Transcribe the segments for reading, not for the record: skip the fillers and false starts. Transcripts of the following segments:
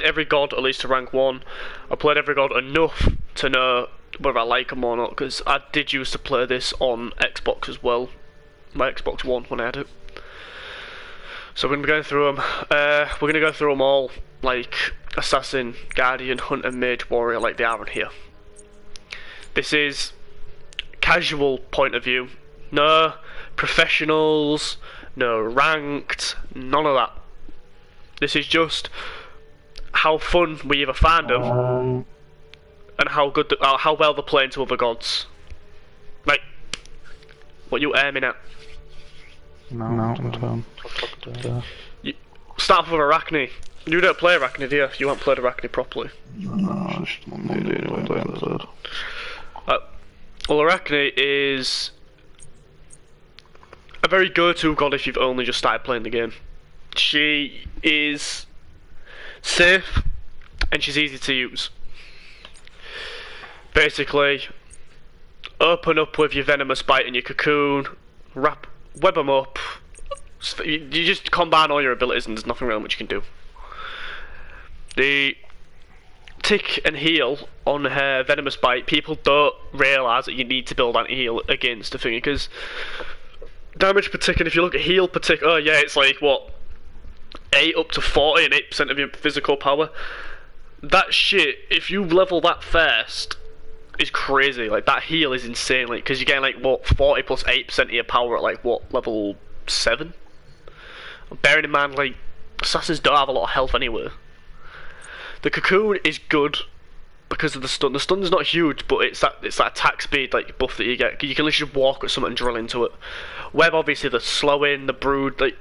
every god at least to rank 1. I played every god enough to know whether I like them or not, because I did used to play this on Xbox as well. My Xbox One when I had it. So we're going to be going through them. We're going to go through them all, like Assassin, Guardian, Hunter, Mage, Warrior, like they are in here. This is casual point of view. No professionals, no ranked, none of that. This is just how fun we either find them and how good, how well they're playing to other gods. Like, what you aiming at? No. You start off with arachne. You don't play arachne, do you? You haven't played arachne properly. No, just one anyway. Well, arachne is a very go-to god if you've only just started playing the game. She is safe and she's easy to use. Basically, open up with your venomous bite and your cocoon, web them up. You just combine all your abilities and there's nothing really much you can do. The tick and heal on her venomous bite, people don't realise that you need to build anti-heal against the thing, because damage per tick, and if you look at heal per tick, oh yeah, it's like what, 8 up to 40 and 8% of your physical power. That shit, if you level that first, is crazy. Like, that heal is insane, like, because you're getting like what, 40 plus 8% of your power at like what, level 7? Bearing in mind, like, assassins don't have a lot of health anyway. The cocoon is good because of the stun. The stun's not huge, but it's that attack speed like buff that you get. You can literally just walk at something and drill into it. Web, obviously, the slowing, the brood, like,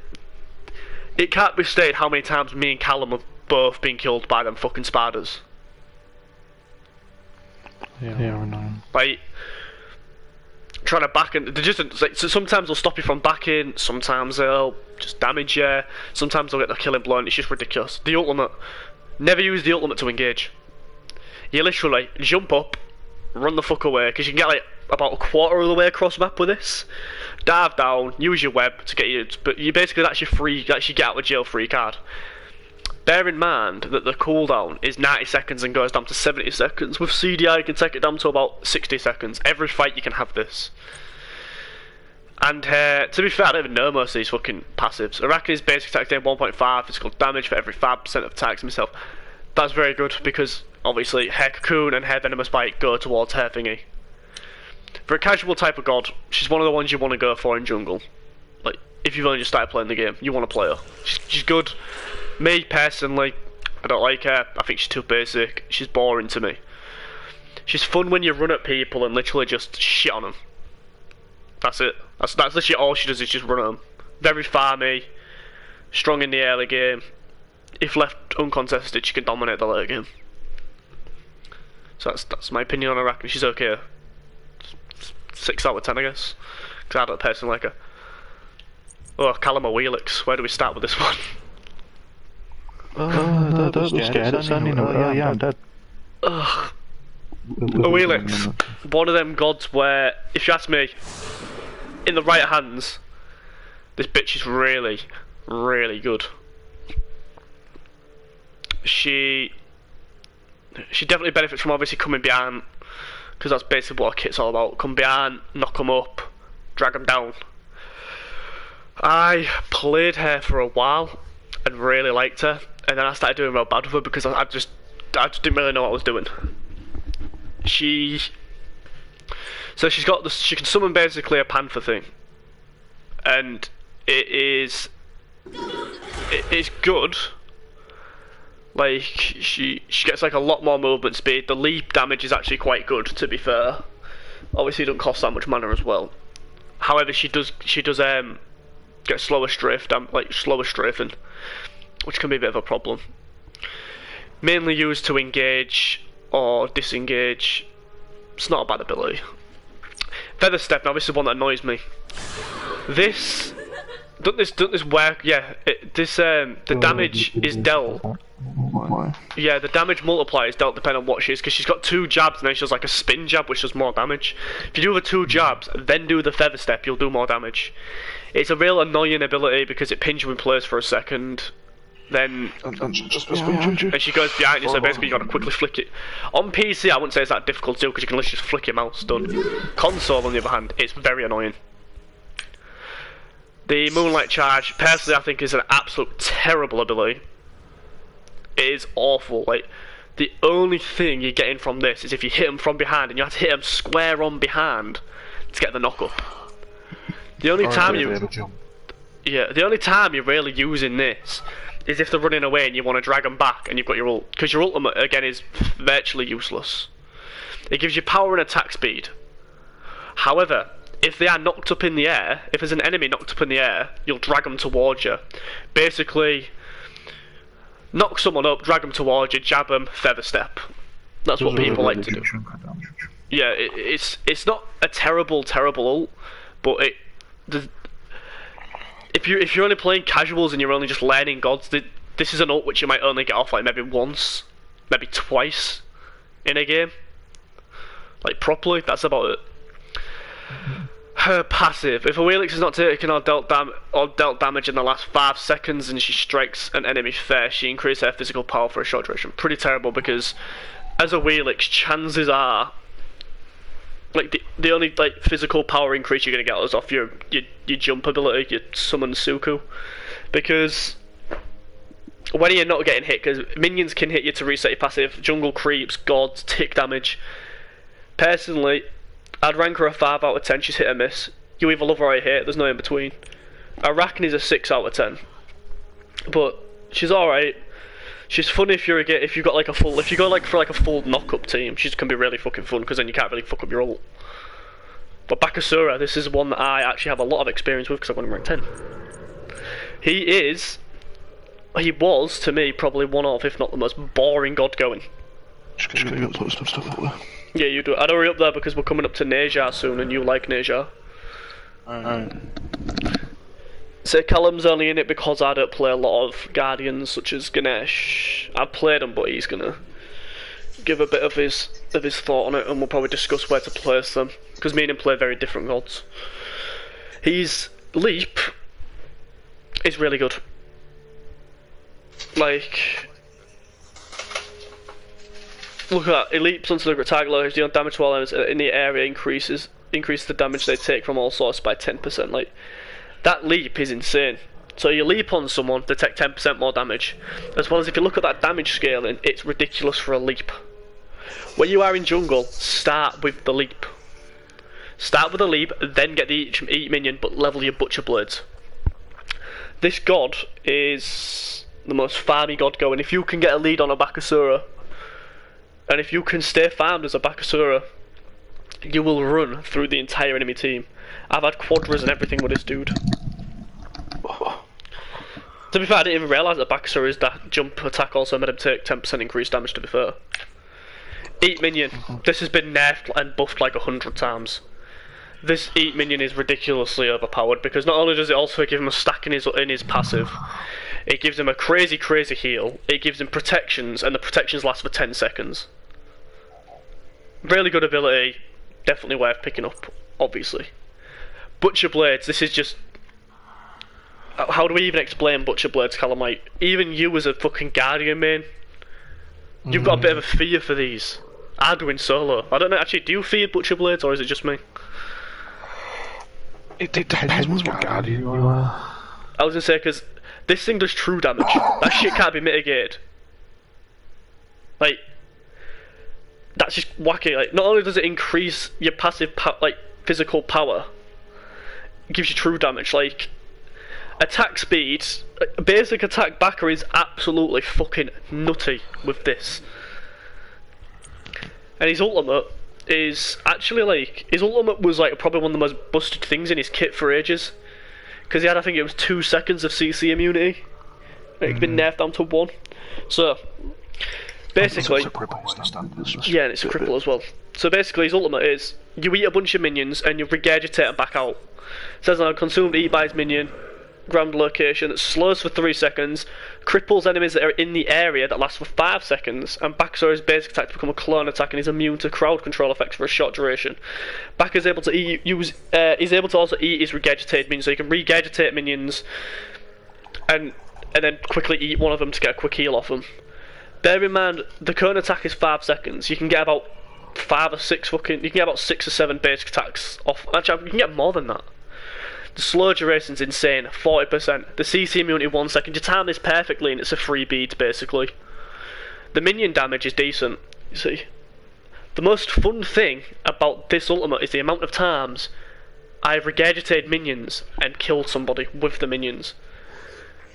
it can't be stated how many times me and Callum have both been killed by them fucking spiders. Yeah, I know. Like, trying to back in, they're just like, so sometimes they'll stop you from backing, sometimes they'll just damage you, sometimes they'll get the killing blow, and it's just ridiculous. The ultimate, never use the ultimate to engage. You literally jump up, run the fuck away, because you can get like about a quarter of the way across map with this. Dive down, use your web to get you, but you basically, that's your free, that's your get out of jail free card. Bear in mind that the cooldown is 90 seconds and goes down to 70 seconds. With CDI you can take it down to about 60 seconds. Every fight you can have this. And to be fair, I don't even know most of these fucking passives. Arachne's basic attack down 1.5, physical damage for every 5% of attacks himself. That's very good because obviously her cocoon and her venomous bite go towards her thingy. For a casual type of god, she's one of the ones you want to go for in jungle. Like, if you've only just started playing the game, you want to play her. She's good. Me, personally, I don't like her. I think she's too basic. She's boring to me. She's fun when you run at people and literally just shit on them. That's it. That's literally all she does is just run at them. Very farmy, strong in the early game. If left uncontested, she can dominate the late game. So that's my opinion on arachne. She's okay. 6 out of 10, I guess. Because I don't personally like her. Oh, Callum or Wheelix. Where do we start with this one? Don't be scared, son. Yeah, I'm dead. Ugh. A Wheelix. One of them gods where, if you ask me, in the right hands, this bitch is really, really good. She definitely benefits from obviously coming behind, because that's basically what her kit's all about. Come behind, knock them up, drag them down. I played her for a while and really liked her, and then I started doing real bad with her because I just didn't really know what I was doing. So she's got this, she can summon basically a panther thing, and it's good. Like, she gets like a lot more movement speed. The leap damage is actually quite good, to be fair. Obviously it doesn't cost that much mana as well. However, she does get slower strafe, slower strafing, which can be a bit of a problem. Mainly used to engage or disengage. It's not a bad ability. Feather Step, now this is one that annoys me. Doesn't this work? Yeah, the damage is dealt. Yeah, the damage multiplier is dealt depending on what she is, because she's got 2 jabs and then she does like a spin jab which does more damage. If you do the 2 jabs, then do the Feather Step, you'll do more damage. It's a real annoying ability because it pins you in place for a second, then Yeah. and she goes behind you, so basically you gotta quickly flick it. On PC, I wouldn't say it's that difficult to do because you can literally just flick your mouse, done. Console, on the other hand, it's very annoying. The Moonlight Charge, personally, I think is an absolute terrible ability. It is awful. Like, the only thing you're getting from this is if you hit them from behind, and you have to hit them square on behind to get the knock up. The only time the only time you're really using this is if they're running away and you want to drag them back and you've got your ult, because your ultimate again is virtually useless. It gives you power and attack speed. However, if they are knocked up in the air, if there's an enemy knocked up in the air, you'll drag them towards you. Basically, knock someone up, drag them towards you, jab them, feather step. That's what people like to do. Yeah, it's not a terrible ult, but if you're only playing casuals and you're only just learning gods, this is an ult which you might only get off like maybe once, maybe twice in a game. Like properly, that's about it. Her passive: if a Wheelix is not taken or dealt damage in the last 5 seconds and she strikes an enemy fair, she increases her physical power for a short duration. Pretty terrible because as a Wheelix, chances are like the only like physical power increase you're gonna get is off your jump ability, your summon Suku, because when you're not getting hit, because minions can hit you to reset your passive, jungle creeps, gods, tick damage. Personally, I'd rank her a 5 out of 10. She's hit or miss. You either love her or you hate. There's no in between. Arachne is a 6 out of 10, but she's all right. She's fun if you got like a full, if you go like for like a full knock-up team. She can be really fucking fun because then you can't really fuck up your ult. But Asura, this is one that I actually have a lot of experience with because I've got him ranked 10. He was to me probably one of, if not the most boring god going. Just gonna get lots of stuff up there. Yeah, you do. I'd hurry up there because we're coming up to Neja soon, and you like Neja. So Callum's only in it because I don't play a lot of Guardians such as Ganesh. I've played him, but he's gonna give a bit of his thought on it, and we'll probably discuss where to place them because me and him play very different gods. His leap is really good. Like, look at that. It leaps onto the target location, dealing damage while in the area increases the damage they take from all sources by 10%. Like, that leap is insane. So you leap on someone, they take 10% more damage. As well as if you look at that damage scaling, it's ridiculous for a leap. When you are in jungle, start with the leap. Start with the leap, then get the each minion, but level your butcher blades. This god is the most farmy god going. If you can get a lead on a Asura, and if you can stay farmed as a Asura, you will run through the entire enemy team. I've had quadras and everything with this dude. To be fair, I didn't even realise that Asura's that jump attack also made him take 10% increased damage, to be fair. Eat minion. This has been nerfed and buffed like 100 times. This eat minion is ridiculously overpowered because not only does it also give him a stack in his passive, it gives him a crazy heal, it gives him protections, and the protections last for 10 seconds. Really good ability, definitely worth picking up, obviously. Butcher Blades, this is just... How do we even explain Butcher Blades, Callum? Like, even you as a fucking Guardian main, you've got a bit of a fear for these. I do in solo. I don't know, actually, do you fear Butcher Blades, or is it just me? It depends what Guardian you are. I was gonna say, because this thing does true damage. That shit can't be mitigated. Like, that's just wacky. Like, not only does it increase your passive, physical power, it gives you true damage. Like, attack speed, basic attack backer is absolutely fucking nutty with this. And his ultimate is actually like, his ultimate was like probably one of the most busted things in his kit for ages. Because he had, I think it was 2 seconds of CC immunity. It's been nerfed down to 1. So, basically... Yeah, and it's a cripple as well. So basically his ultimate is, you eat a bunch of minions and you regurgitate them back out. It says on consumed eat by his minion, ground location, that slows for 3 seconds, cripples enemies that are in the area that lasts for 5 seconds, and Bakasura's basic attack to become a clone attack and is immune to crowd control effects for a short duration. Bak is able to he's able to also eat his regurgitated minions, so he can regurgitate minions, and and then quickly eat one of them to get a quick heal off them. Bear in mind, the current attack is 5 seconds. You can get about 5 or 6 fucking... You can get about 6 or 7 basic attacks off. Actually, you can get more than that. The slow duration's insane, 40%. The CC immunity 1 second. You time this perfectly and it's a free bead, basically. The minion damage is decent, you see. The most fun thing about this ultimate is the amount of times I've regurgitated minions and killed somebody with the minions.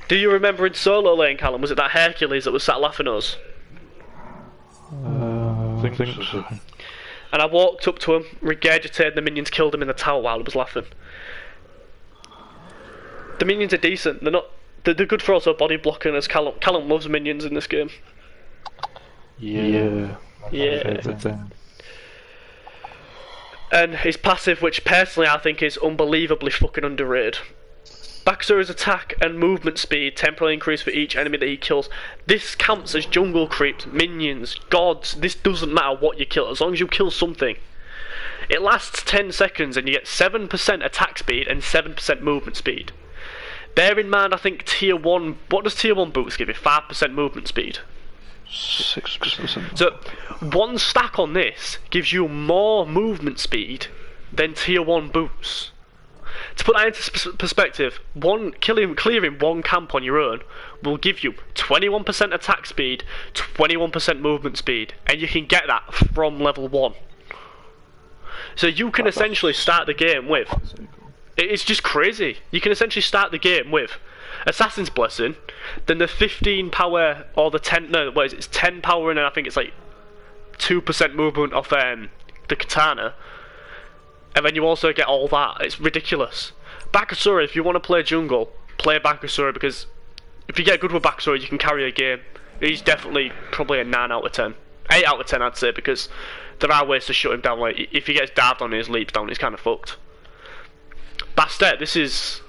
Do you remember in solo lane, Callum, was it that Hercules that was sat laughing at us? I think so. And I walked up to him, regurgitated the minions, killed him in the tower while he was laughing. The minions are decent. They're good for also body blocking, as Callum loves minions in this game. Yeah. And his passive, which personally I think is unbelievably fucking underrated. Asura's attack and movement speed temporarily increase for each enemy that he kills. This counts as jungle creeps, minions, gods. This doesn't matter what you kill, as long as you kill something. It lasts 10 seconds and you get 7% attack speed and 7% movement speed. Bear in mind, I think tier 1... What does tier 1 boots give you? 5% movement speed? 6%. So, 1 stack on this gives you more movement speed than tier 1 boots. To put that into perspective, clearing 1 camp on your own will give you 21% attack speed, 21% movement speed, and you can get that from level 1. So you can essentially start the game with... It's just crazy. You can essentially start the game with Assassin's Blessing, then the 15 power, or the 10... No, what is it? It's 10 power and then I think it's like 2% movement off the katana. And then you also get all that. It's ridiculous. Asura, if you want to play jungle, play Asura, because if you get good with Asura, you can carry a game. He's definitely probably a 9 out of 10. 8 out of 10, I'd say, because there are ways to shut him down. Like, if he gets dived on his leaps down, he's kind of fucked. Basta, this is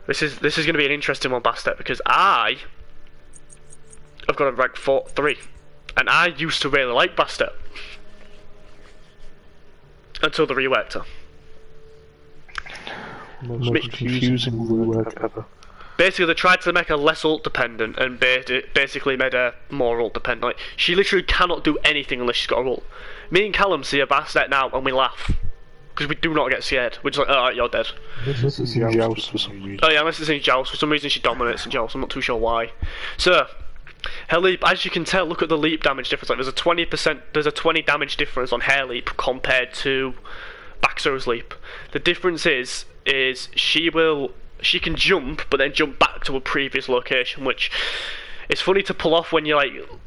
going to be an interesting one, Basta, because I've got a rank 3, and I used to really like Basta. Until the reworked her. Most confusing rework ever. Basically, they tried to make her less ult dependent and basically made her more ult dependent. Like, she literally cannot do anything unless she's got a ult. Me and Callum see a Bastet now and we laugh. Because we do not get scared. We're just like, alright, you're dead. This is in Joust for some reason. Oh yeah, unless it's in Joust. For some reason she dominates in Joust. I'm not too sure why. So, her leap, as you can tell, look at the leap damage difference. Like, there's a 20 damage difference on her leap compared to Asura's leap. The difference is she can jump, but then jump back to a previous location, which is funny to pull off when you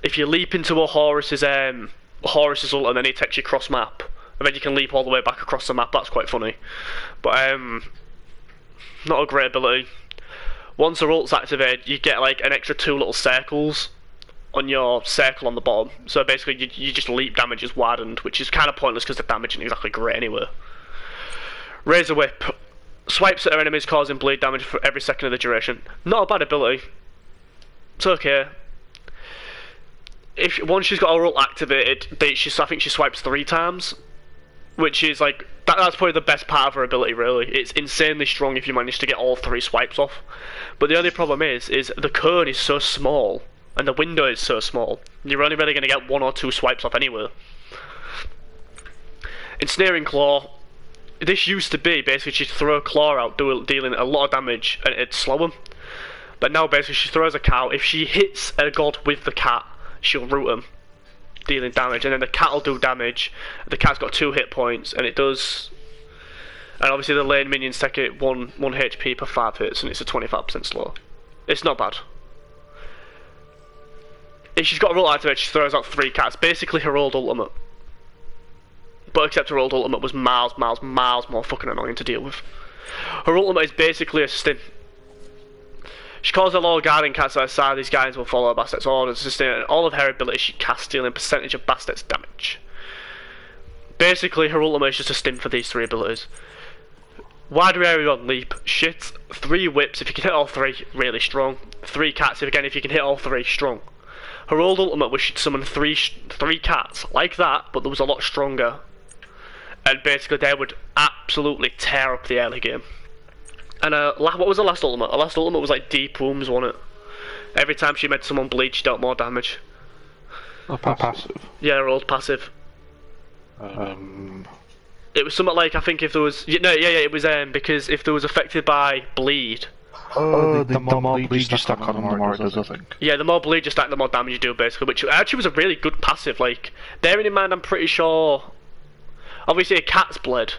if you leap into a Horus's ult and then he takes you cross map, and then you can leap all the way back across the map. That's quite funny, but not a great ability. Once her ult's activated, you get like an extra 2 little circles on your circle on the bottom. So basically, you just leap damage is widened, which is kind of pointless because the damage isn't exactly great anyway. Razor Whip swipes at her enemies, causing bleed damage for every second of the duration. Not a bad ability. It's okay. Once she's got her ult activated, I think she swipes 3 times, which is like that's probably the best part of her ability. Really, it's insanely strong if you manage to get all 3 swipes off. But the only problem is the cone is so small and the window is so small. You're only really going to get 1 or 2 swipes off anyway. Ensnaring Claw. This used to be basically she'd throw a claw out, dealing a lot of damage, and it'd slow him. But now basically she throws a cow. If she hits a god with the cat, she'll root him, dealing damage, and then the cat will do damage. The cat's got 2 hit points, and it does. And obviously the lane minions take it 1 HP per 5 hits, and it's a 25% slow. It's not bad. If she's got a roll activated, she throws out 3 cats. Basically her old ultimate. But except her old ultimate was miles more fucking annoying to deal with. Her ultimate is basically a stim. She calls a lot of guarding cats outside. These guys will follow Bastet's orders, and all of her abilities she casts, dealing percentage of Bastet's damage. Basically, her ultimate is just a stim for these 3 abilities. Wider area on leap, shit. 3 whips, if you can hit all 3, really strong. 3 cats, if you can hit all 3, strong. Her old ultimate was she'd summon 3 cats, like that, but there was a lot stronger. And basically they would absolutely tear up the early game. And what was the last ultimate? Her last ultimate was like deep wounds, wasn't it? Every time she made someone bleed, she dealt more damage. A passive. Yeah, her old passive. It was something like, I think if there was... it was because if there was affected by bleed... the more bleed you stack on, the more it does, I think. Yeah, the more bleed you stack, the more damage you do, basically, which actually was a really good passive. Like, bearing in mind, I'm pretty sure... Obviously, a cat's bled,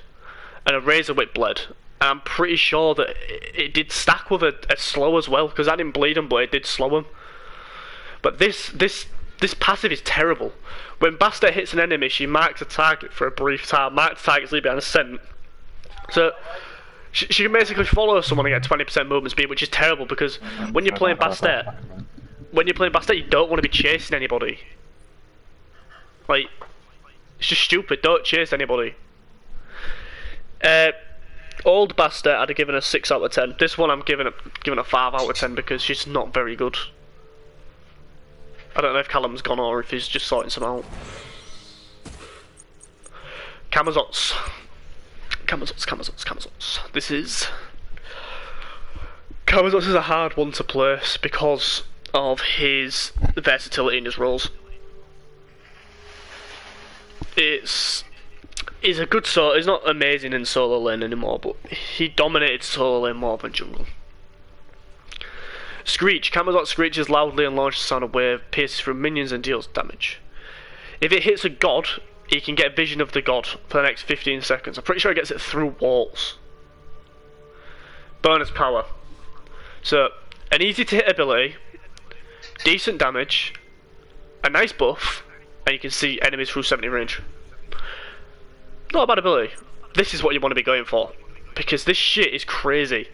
and a razor whip bled, and I'm pretty sure that it did stack with a slow as well, because I didn't bleed him, but it did slow him. But this passive is terrible. When Basta hits an enemy, she marks a target for a brief time. Marks targets leave behind a scent. So she can basically follow someone and get 20% movement speed, which is terrible because when you're playing Basta, you don't want to be chasing anybody. Like, it's just stupid. Don't chase anybody. Old Basta, I'd have given a 6 out of 10. This one I'm giving a 5 out of 10 because she's not very good. I don't know if Callum's gone or if he's just sorting some out. Camazotz. Camazotz is a hard one to place because of his versatility in his roles. He's a good solo. He's not amazing in solo lane anymore, but he dominated solo lane more than jungle. Screech. Camazotz screeches loudly and launches a sound of wave, pierces through minions and deals damage. If it hits a god, he can get vision of the god for the next 15 seconds. I'm pretty sure it gets it through walls. Bonus power. So, an easy to hit ability, decent damage, a nice buff, and you can see enemies through 70 range. Not a bad ability. This is what you want to be going for, because this shit is crazy.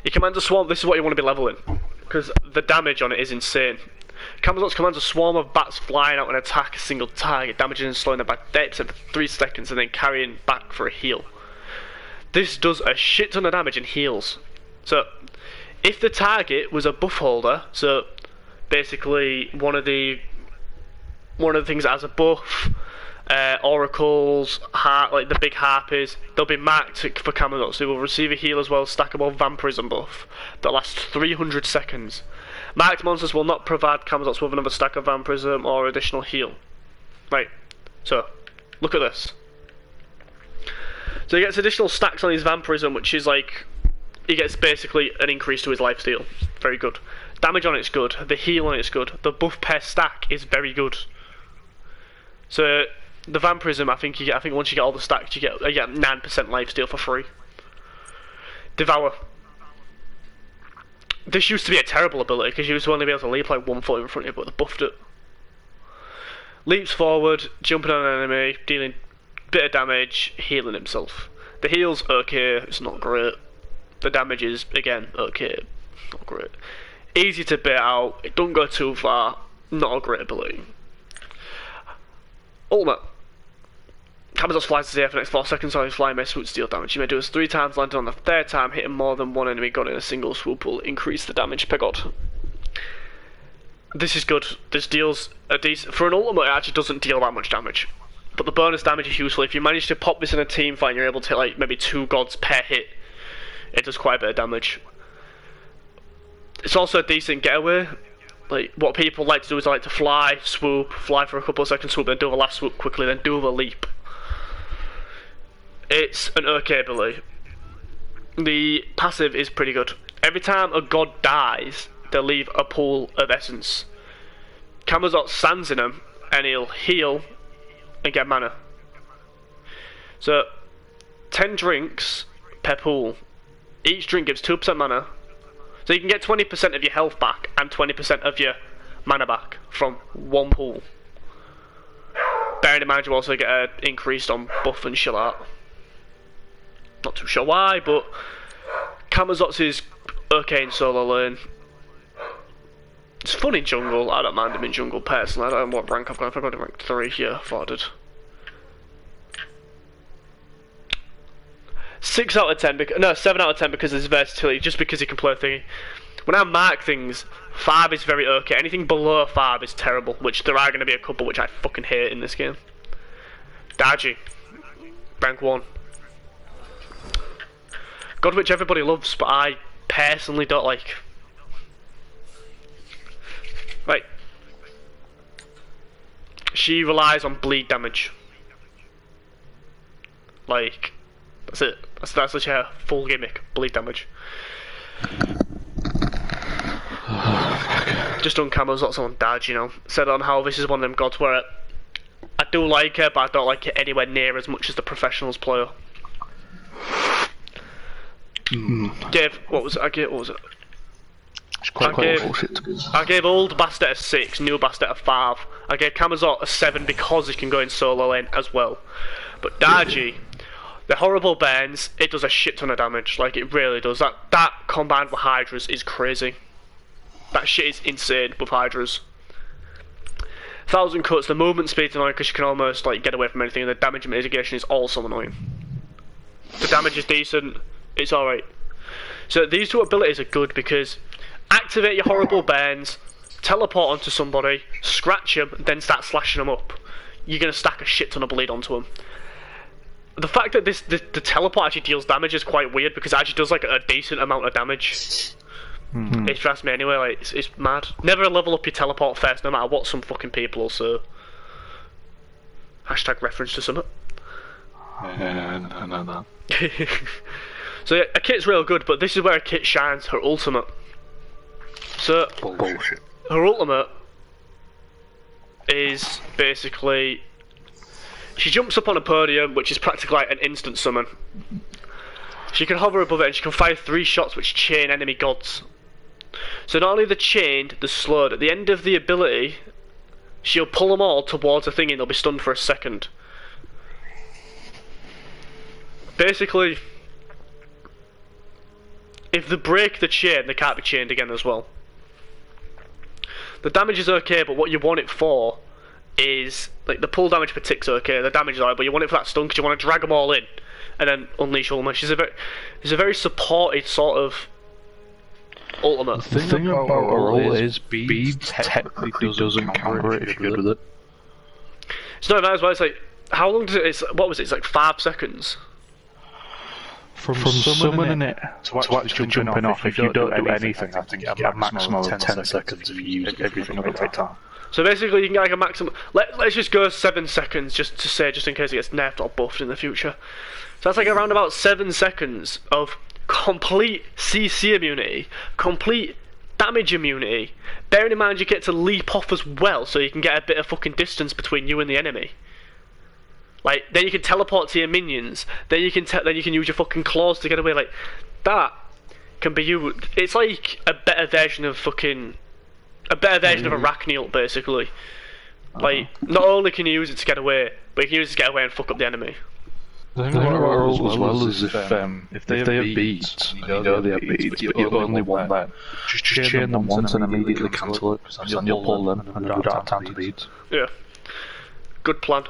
He commands a swarm, this is what you want to be leveling, because the damage on it is insane. Camazotz commands a swarm of bats flying out and attack a single target, damaging and slowing them by 30% for 3 seconds and then carrying back for a heal. This does a shit ton of damage and heals. So, if the target was a buff holder, so basically one of the things that has a buff, oracles, like the big harpies, they'll be marked for Camazotz. They will receive a heal as well as stackable vampirism buff that lasts 300 seconds. Marked monsters will not provide Camazotz with another stack of vampirism or additional heal. Right, so look at this. So he gets additional stacks on his vampirism, which is like, he gets basically an increase to his lifesteal. Very good. Damage on it's good. The heal on it's good. The buff per stack is very good. So the vampirism, I think once you get all the stacks, you get 9% lifesteal for free. Devour. This used to be a terrible ability because you used to only be able to leap like 1 foot in front of you, but they buffed it. Leaps forward, jumping on an enemy, dealing a bit of damage, healing himself. The heal's okay, it's not great. The damage is, again, okay, not great. Easy to bait out, it don't go too far, not a great ability. Ultimate. Camazotz flies to the air for the next 4 seconds on his flying may swoop deal damage. You may do this 3 times, landing on the 3rd time, hitting more than one enemy god in a single swoop will increase the damage per god. This is good. This deals a decent... For an ultimate, it actually doesn't deal that much damage. But the bonus damage is useful. If you manage to pop this in a team fight and you're able to hit like maybe 2 gods per hit, it does quite a bit of damage. It's also a decent getaway. Like, what people like to do is they like to fly, swoop, fly for a couple of seconds, swoop, then do the last swoop quickly, then do the leap. It's an okay ability. The passive is pretty good. Every time a god dies, they'll leave a pool of essence. Camazotz stands in them, and he'll heal and get mana. So, 10 drinks per pool. Each drink gives 2% mana. So you can get 20% of your health back and 20% of your mana back from 1 pool. Bearing in mind you also get an increase on buff and shit like that. Not too sure why, but Camazotz is okay in solo lane. It's fun in jungle. I don't mind him in jungle personally. I don't know what rank I've got. If I've got rank 3 here, I thought I did. 6 out of 10, no, 7 out of 10 because of his versatility, just because he can play thingy. When I mark things, 5 is very okay. Anything below 5 is terrible, which there are going to be a couple which I fucking hate in this game. Daji. Rank 1. God which everybody loves, but I personally don't like. Right. She relies on bleed damage. Like, that's it. That's literally her full gimmick, bleed damage. Just on Camazotz on Dad, you know. Said on how this is one of them gods where I do like her, but I don't like it anywhere near as much as the professionals play her. What was it? I gave old Basta a 6, new Basta a 5. I gave Camazotz a 7 because he can go in solo lane as well. But Darji, the horrible burns, it does a shit ton of damage. Like, it really does. That combined with Hydras is crazy. That shit is insane with Hydras. 1,000 cuts, the movement speed's annoying because you can almost like get away from anything, and the damage mitigation is also annoying. The damage is decent, it's alright. So these two abilities are good because activate your horrible burns, teleport onto somebody, scratch them, then start slashing them up. You're going to stack a shit ton of bleed onto them. The fact that the teleport actually deals damage is quite weird because it actually does like a decent amount of damage. It drives me anyway, like, it's mad. Never level up your teleport first, no matter what some fucking people will say. Hashtag reference to summit. No. So yeah, a kit's real good, but this is where a kit shines, her ultimate. So, Bullshit. her ultimate is basically, she jumps up on a podium, which is practically like an instant summon. She can hover above it and she can fire 3 shots which chain enemy gods. So not only they're chained, they're slowed. At the end of the ability, she'll pull them all towards a thing and they'll be stunned for a second. Basically, if they break the chain, they can't be chained again as well. The damage is okay, but what you want it for is, like, the pull damage per tick's okay, the damage is alright, but you want it for that stun because you want to drag them all in and then unleash ultimate. She's a very supported sort of ultimate. The thing about her ult is beads technically doesn't counter it if you're good with it. It's not that as well, it's like, how long does it, what was it, it's like 5 seconds? From summoning it to actually jumping off, if you don't do anything, I think you get a maximum of 10 seconds if you use everything at the right time. So basically you can get like a maximum, let's just go 7 seconds just to say, just in case it gets nerfed or buffed in the future. So that's like around about 7 seconds of complete CC immunity, complete damage immunity, bearing in mind you get to leap off as well, so you can get a bit of fucking distance between you and the enemy. Like, then you can teleport to your minions, then you can use your fucking claws to get away, like, that can be used. It's like a better version of fucking, a better version of arachne ult, basically. Like, not only can you use it to get away, but you can use it to get away and fuck up the enemy. The thing about our ult as well is if they have beads, you know they have beads, but you only want that, just chain them once and immediately cancel it, and you'll pull them and don't have time to beads. Yeah. Good plan.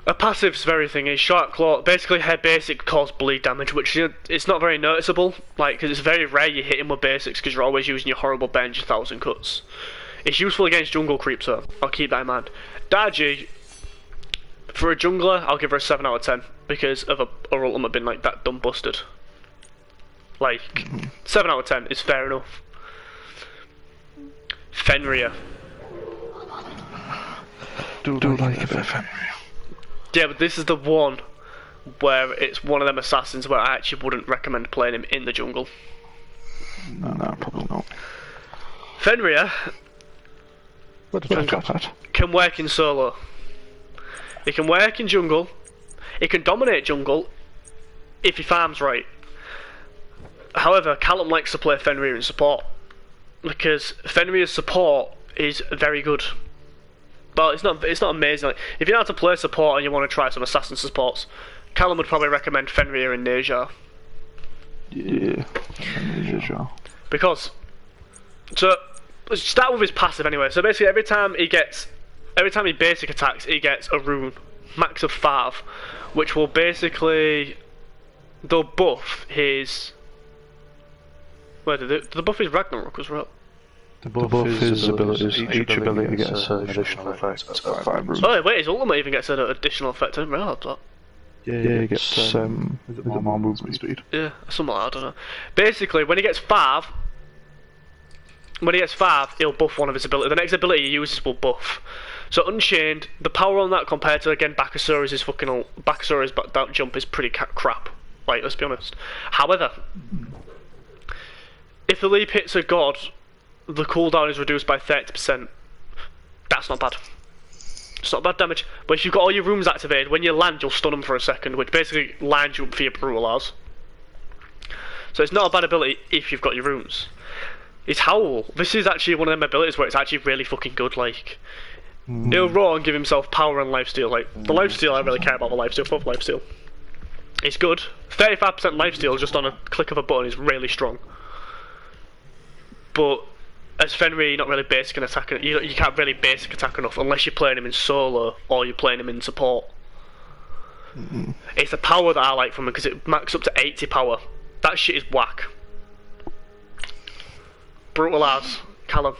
Her passive's very thingy, Shark Claw, basically her basic causes bleed damage, which, you know, it's not very noticeable, like, because it's very rare you hit him with basics, because you're always using your horrible bench, 1,000 cuts. It's useful against jungle creeps though, I'll keep that in mind. Daji, for a jungler, I'll give her a 7 out of 10, because of her ultimate being like that dumb busted. Like, 7 out of 10 is fair enough. Fenrir. Do like a bit of Fenrir. Yeah, but this is the one where it's one of them assassins where I actually wouldn't recommend playing him in the jungle. No, probably not. Fenrir Can can work in solo. He can work in jungle. He can dominate jungle if he farms right. However, Callum likes to play Fenrir in support because Fenrir's support is very good. But it's not amazing. Like, if you know how to play support and you want to try some assassin supports, Callum would probably recommend Fenrir and Neja. Yeah, Neja. Because, so let's start with his passive anyway. So basically, every time he basic attacks, he gets a rune, max of 5, which will basically, they'll buff his. Where did the buff his Ragnarok as well? The buff his abilities, each ability gets an additional effect. 5 runes. Oh wait, his ultimate even gets an additional effect. I didn't realise that. Yeah, he gets is it more movement speed? Yeah, something like that, I don't know. Basically, when he gets 5, he'll buff one of his abilities. The next ability he uses will buff. So Unchained, the power on that compared to, again, Bakasura's fucking... Bakasura's that jump is pretty crap. Like, let's be honest. However, if the leap hits a god, the cooldown is reduced by 30%. That's not bad. It's not bad damage. But if you've got all your rooms activated, when you land, you'll stun them for a second, which basically lines you up for your Brutalize. So it's not a bad ability if you've got your rooms. It's Howl. This is actually one of them abilities where it's actually really fucking good, like... He'll roar and give himself power and lifesteal. Like, the lifesteal, I don't really care about the lifesteal. Fuck lifesteal. It's good. 35% lifesteal just on a click of a button is really strong. But as Fenrir, you're not really basic in attacking. You can't really basic attack enough unless you're playing him in solo or you're playing him in support. It's the power that I like from him because it maxes up to 80 power. That shit is whack. Brutalize. Callum.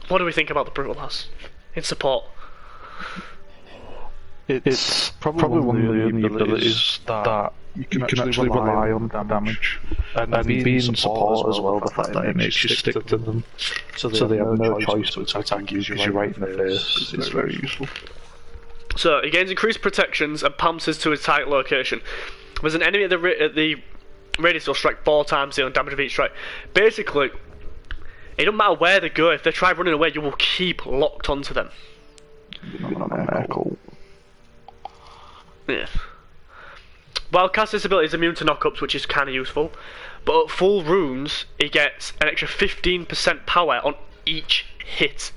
What do we think about the Brutalize in support? It's probably one of the only abilities that you can actually rely on damage. And being support as well, the fact that it makes you stick to them. So they have no choice but to attack you because you're right in the face. It's very useful. So he gains increased protections and pounces to his target location. There's an enemy at the radius will strike 4 times the damage of each strike. Basically, it doesn't matter where they go, if they try running away, you will keep locked onto them. Cool. Yeah. While Cassis' ability is immune to knockups, which is kind of useful, but at full runes, he gets an extra 15% power on each hit,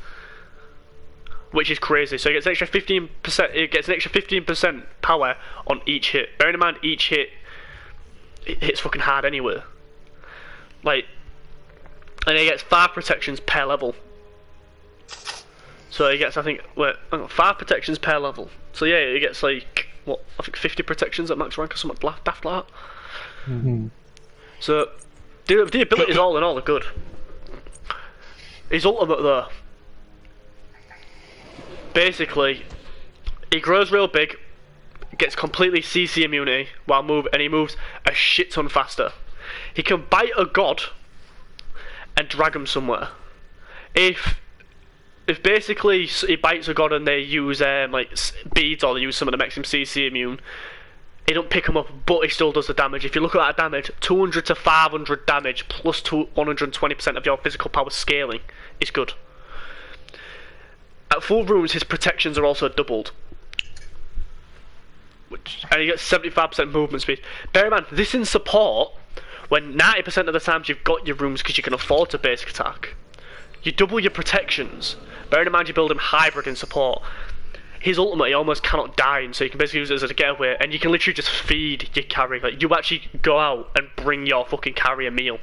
which is crazy. So he gets an extra 15%. He gets an extra 15% power on each hit. Bearing in mind, each hit it hits fucking hard anyway. Like, and he gets 5 protections per level. So he gets, I think, 5 protections per level. So yeah, he gets like, what, I think 50 protections at max rank or something daft like that. So, the abilities all in all are good. His ultimate though, basically, he grows real big, gets completely CC immunity and he moves a shit ton faster. He can bite a god and drag him somewhere. If basically he bites a god and they use like beads or they use something that makes him CC immune, he don't pick him up, but he still does the damage. If you look at that damage, 200 to 500 damage plus 120% of your physical power scaling is good. At full runes, his protections are also doubled. And he gets 75% movement speed. Bear in mind, this in support, when 90% of the times you've got your rooms because you can afford to basic attack, you double your protections. Bearing in mind you build him hybrid in support, his ultimate he almost cannot die, so you can basically use it as a getaway, and you can literally just feed your carry. Like, you actually go out and bring your fucking carry a meal.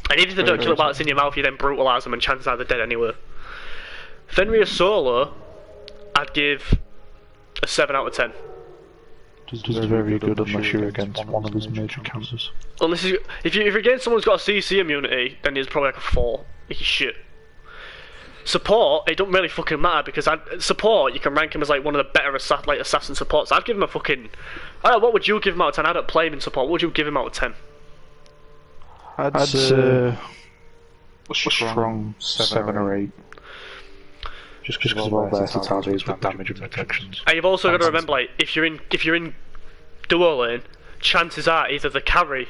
And even if they don't kill it while it's in your mouth, you then brutalize them and chances are they're dead anyway. Fenrir solo, I'd give a 7 out of 10. It's very good unless you're against one of his major counters. Unless if you're against someone who's got a CC immunity, then he's probably like a 4. He's shit. Support, it don't really fucking matter because support you can rank him as like one of the better assassin supports. I'd give him a fucking. I don't know, what would you give him out of 10? I don't play him in support. What would you give him out of 10? I'd say a strong 7 or 8. Just because of all versatilities with damage and protections. And you've also got to remember, like, if you're in duo lane, chances are either the carry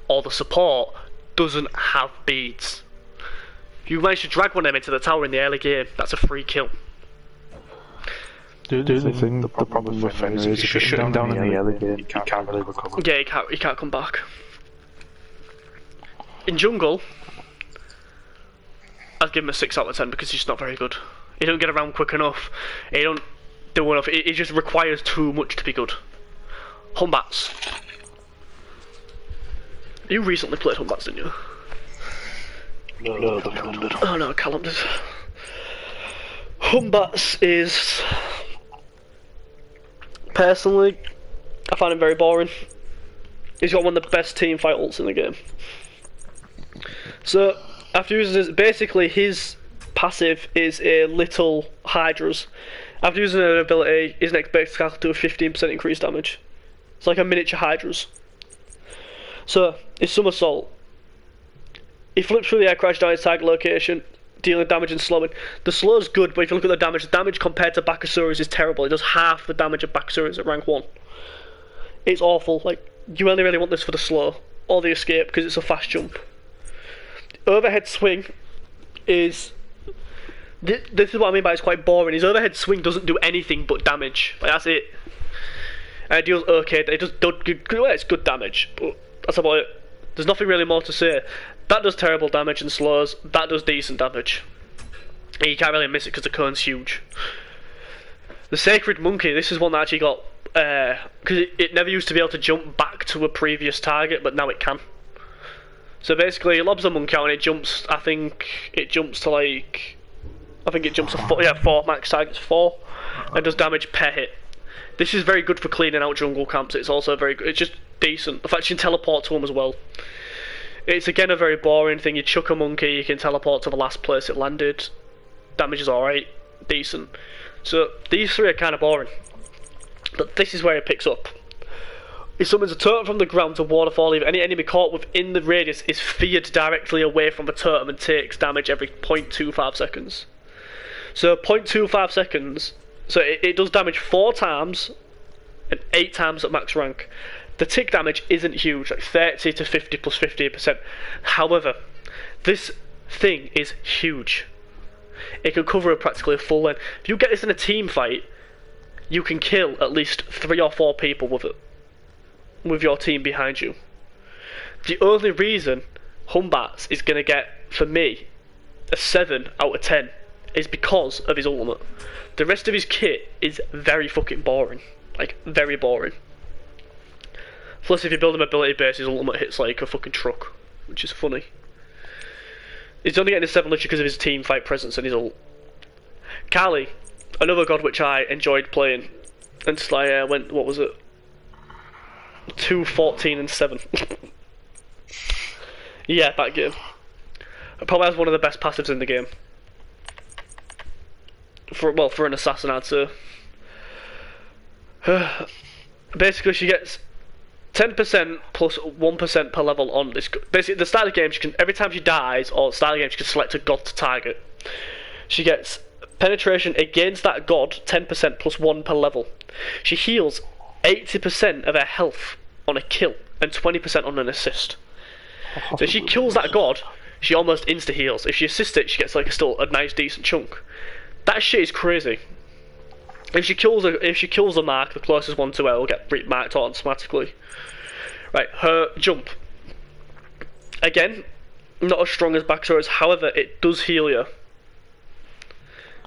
or the support doesn't have beads. If you manage to drag one of them into the tower in the early game, that's a free kill. The problem with Fenrir is if you shut him down in the early game, you can't really recover. Yeah, he can't come back. In jungle, I'd give him a 6 out of 10 because he's not very good. He don't get around quick enough. He don't do enough. It just requires too much to be good. Humbats. You recently played Humbats, didn't you? No, Callum did. Oh no, Callum did. Humbats is... Personally, I find him very boring. He's got one of the best team fight ults in the game. So, after using his... Basically, his passive is a little hydras. After using an ability, his next base attack will do a 15% increased damage. It's like a miniature Hydra's. So, his somersault. He flips through the air, crash down his target location, dealing damage and slowing. The slow's good, but if you look at the damage compared to Bakasura's is terrible. It does half the damage of Bakasura's at rank 1. It's awful. Like, you only really want this for the slow or the escape because it's a fast jump. The overhead swing is... This is what I mean by it's quite boring. His overhead swing doesn't do anything but damage. Like, that's it. And it deals okay. It does it's good damage, but that's about it. There's nothing really more to say. That does terrible damage and slows. That does decent damage. And you can't really miss it because the cone's huge. The Sacred Monkey, this is one that actually got... because it never used to be able to jump back to a previous target, but now it can. So basically, it lobs a monkey out and it jumps, I think it jumps to like... I think it jumps to 4, 4, max target's 4, and does damage per hit. This is very good for cleaning out jungle camps. It's also very good. It's just decent. The fact you can teleport to them as well. It's again a very boring thing. You chuck a monkey, you can teleport to the last place it landed. Damage is alright, decent. So these three are kind of boring. But this is where it picks up. It summons a totem from the ground to ward off all evil. Any enemy caught within the radius is feared directly away from the totem and takes damage every 0.25 seconds. So 0.25 seconds. So it does damage 4 times and 8 times at max rank. The tick damage isn't huge, like 30 to 50 plus 15%. However, this thing is huge. It can cover practically a full lane. If you get this in a team fight, you can kill at least 3 or 4 people with it. With your team behind you. The only reason Humbats is going to get, for me, a 7 out of 10 is because of his ultimate. The rest of his kit is very fucking boring. Like, very boring. Plus, if you build him ability base, his ultimate hits like a fucking truck, which is funny. He's only getting a 7 literally because of his team fight presence and his ult. Kali, another god which I enjoyed playing, until I went, what was it? 2, 14 and 7. Yeah, that game. It probably has one of the best passives in the game. For an assassin, I'd say. Basically, she gets 10% plus 1% per level on this. Basically, at the start of the game, she can, every time she dies, or at the start of the game, she can select a god to target. She gets penetration against that god, 10% plus 1 per level. She heals 80% of her health on a kill and 20% on an assist. So if she kills that god, she almost insta heals. If she assists it, she gets like still a nice decent chunk. That shit is crazy. If she kills a mark, the closest one to her will get marked automatically. Right, her jump. Again, not as strong as Bakasura's, however, it does heal you.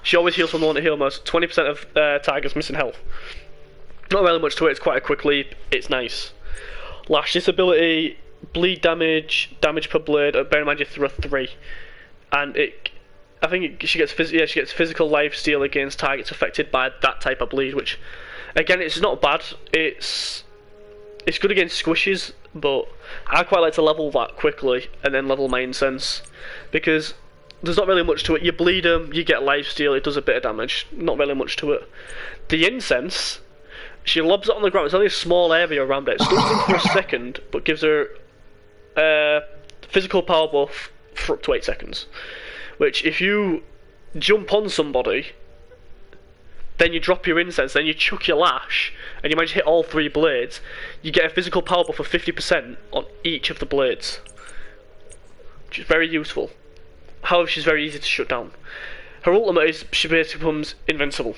She always heals from the one to heal most. 20% of targets missing health. Not really much to it, it's quite a quick leap, it's nice. Lash, this ability, bleed damage, damage per blade, bear in mind you throw 3. And she gets physical lifesteal against targets affected by that type of bleed, which, again, it's not bad. It's good against squishes, but I quite like to level that quickly and then level my incense, because there's not really much to it. You bleed them, you get lifesteal, it does a bit of damage. Not really much to it. The incense, she lobs it on the ground. It's only a small area around it. It stuns them for a second, but gives her physical power buff for up to 8 seconds. Which, if you jump on somebody, then you drop your incense, then you chuck your lash, and you manage to hit all 3 blades, you get a physical power buff of 50% on each of the blades. Which is very useful. However, she's very easy to shut down. Her ultimate is, she basically becomes invincible.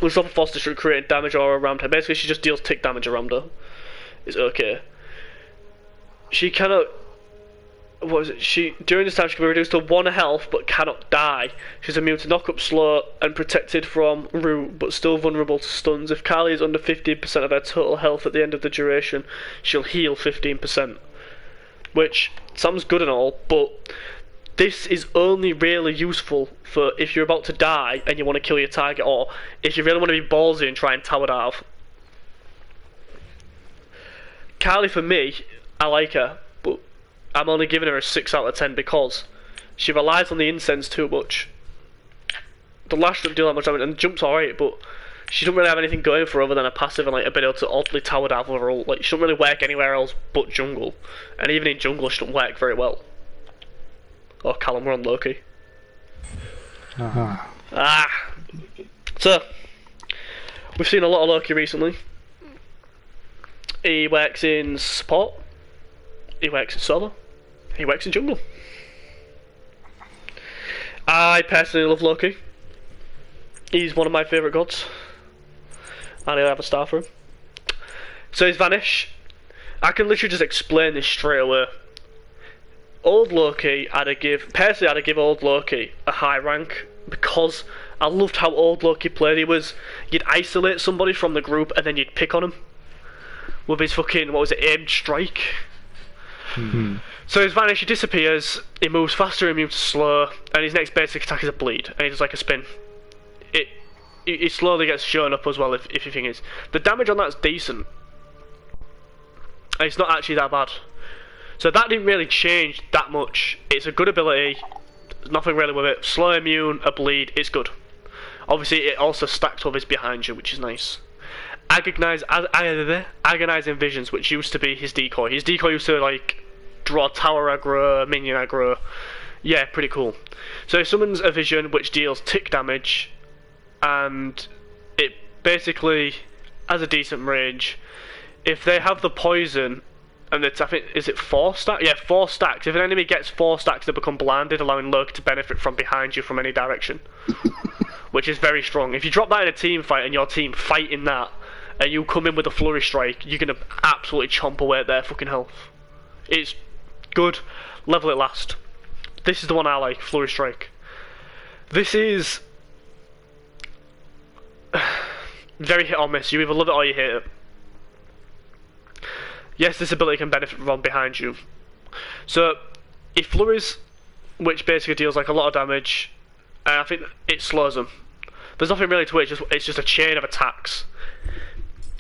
With stop a force to create damage all around her. Basically, she just deals tick damage around her. It's okay. She cannot... What is it? During this time she can be reduced to 1 health but cannot die. She's immune to knock up, slow, and protected from root, but still vulnerable to stuns. If Kali is under 15% of her total health at the end of the duration, she'll heal 15%. Which sounds good and all, but this is only really useful for if you're about to die and you want to kill your target, or if you really want to be ballsy and try and tower it out. Kali, for me, I like her, but I'm only giving her a 6 out of 10 because she relies on the incense too much. The lash doesn't do that much damage, and the jump's alright, but she doesn't really have anything going for her other than a passive and like a bit able to oddly tower down with her ult. Like, she doesn't really work anywhere else but jungle, and even in jungle she doesn't work very well. Oh, Callum, we're on Loki. So, we've seen a lot of Loki recently. He works in support, he works in solo, he works in jungle. I personally love Loki. He's one of my favourite gods. And I'll have a star for him. So his Vanish. I can literally just explain this straight away. Old Loki, I'd give old Loki a high rank because I loved how old Loki played. You'd isolate somebody from the group and then you'd pick on him with his fucking, what was it, aimed strike. So his Vanish, he disappears, he moves faster, immune to slow, and his next basic attack is a bleed, and he does like a spin. It slowly gets shown up as well if your thing is. The damage on that's decent. It's not actually that bad. So that didn't really change that much. It's a good ability, there's nothing really with it. Slow immune, a bleed, it's good. Obviously it also stacks with his behind you, which is nice. Agonizing Visions, which used to be his decoy. His decoy used to like draw tower aggro, minion aggro. Yeah, pretty cool. So he summons a vision which deals tick damage, and it basically has a decent range. If they have the poison, and it's, I think, is it 4 stacks? Yeah, 4 stacks. If an enemy gets 4 stacks, they become blinded, allowing Loki to benefit from behind you from any direction. Which is very strong. If you drop that in a team fight and your team fighting that, and you come in with a flurry strike, you're gonna absolutely chomp away at their fucking health. It's good. Level it last. This is the one I like, flurry strike. This is very hit or miss. You either love it or you hate it. Yes, this ability can benefit from behind you. So, it flurries, which basically deals like a lot of damage, and I think it slows them. There's nothing really to it, it's just a chain of attacks.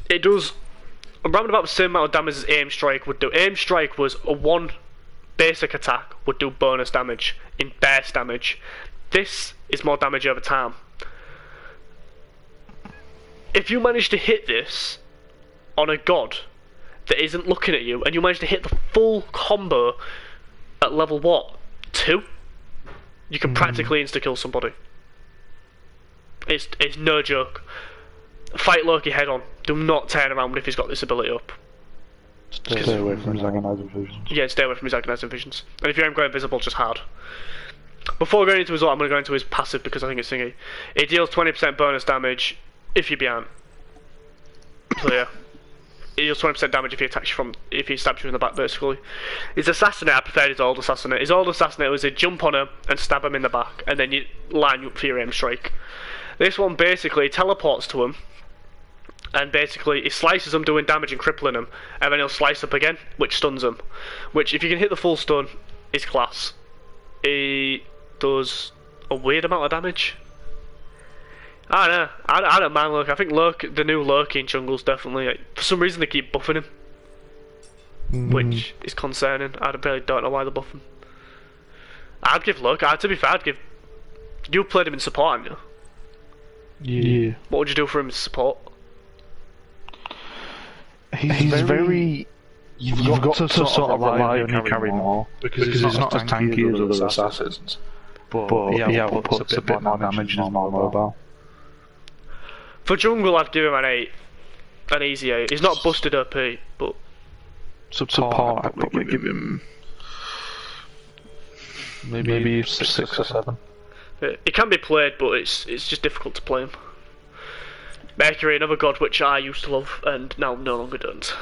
It does around about the same amount of damage as Aim Strike would do. Aim Strike was a 1 basic attack would do bonus damage in burst damage. This is more damage over time. If you manage to hit this on a god that isn't looking at you, and you manage to hit the full combo at level what? 2? You can practically insta-kill somebody. It's no joke. Fight Loki head on. Do not turn around if he's got this ability up. Stay away from his agonizing visions. Yeah, stay away from his agonizing visions. And if you go invisible, just hard. Before going into his ult, I'm going to go into his passive because I think it's thingy. It deals 20% bonus damage if you're behind. So yeah. It deals 20% damage if he attacks you from, if he stabs you in the back basically. His assassinate, I preferred his old assassinate. His old assassinate was a jump on him and stab him in the back, and then you line up for your aim strike. This one basically teleports to him, and basically he slices him doing damage and crippling him, and then he'll slice up again, which stuns him. Which, if you can hit the full stun, is class. He does a weird amount of damage. I don't know, I don't mind Loki. I think the new Loki in jungle's definitely, like, for some reason they keep buffing him. Which is concerning. I really don't know why they're buffing. I'd give Loki, to be fair, you played him in support, haven't you? Yeah. What would you do for him as support? He's very... You've got to sort of rely on him carry more, because he's not as tanky as other assassins. But he outputs a bit more damage and is more mobile. For jungle, I'd give him an 8. An easy 8. He's not busted OP, but... Support, I'd probably give him... Maybe 6 or 7. It can be played, but it's just difficult to play him. Mercury, another god which I used to love, and now no longer don't.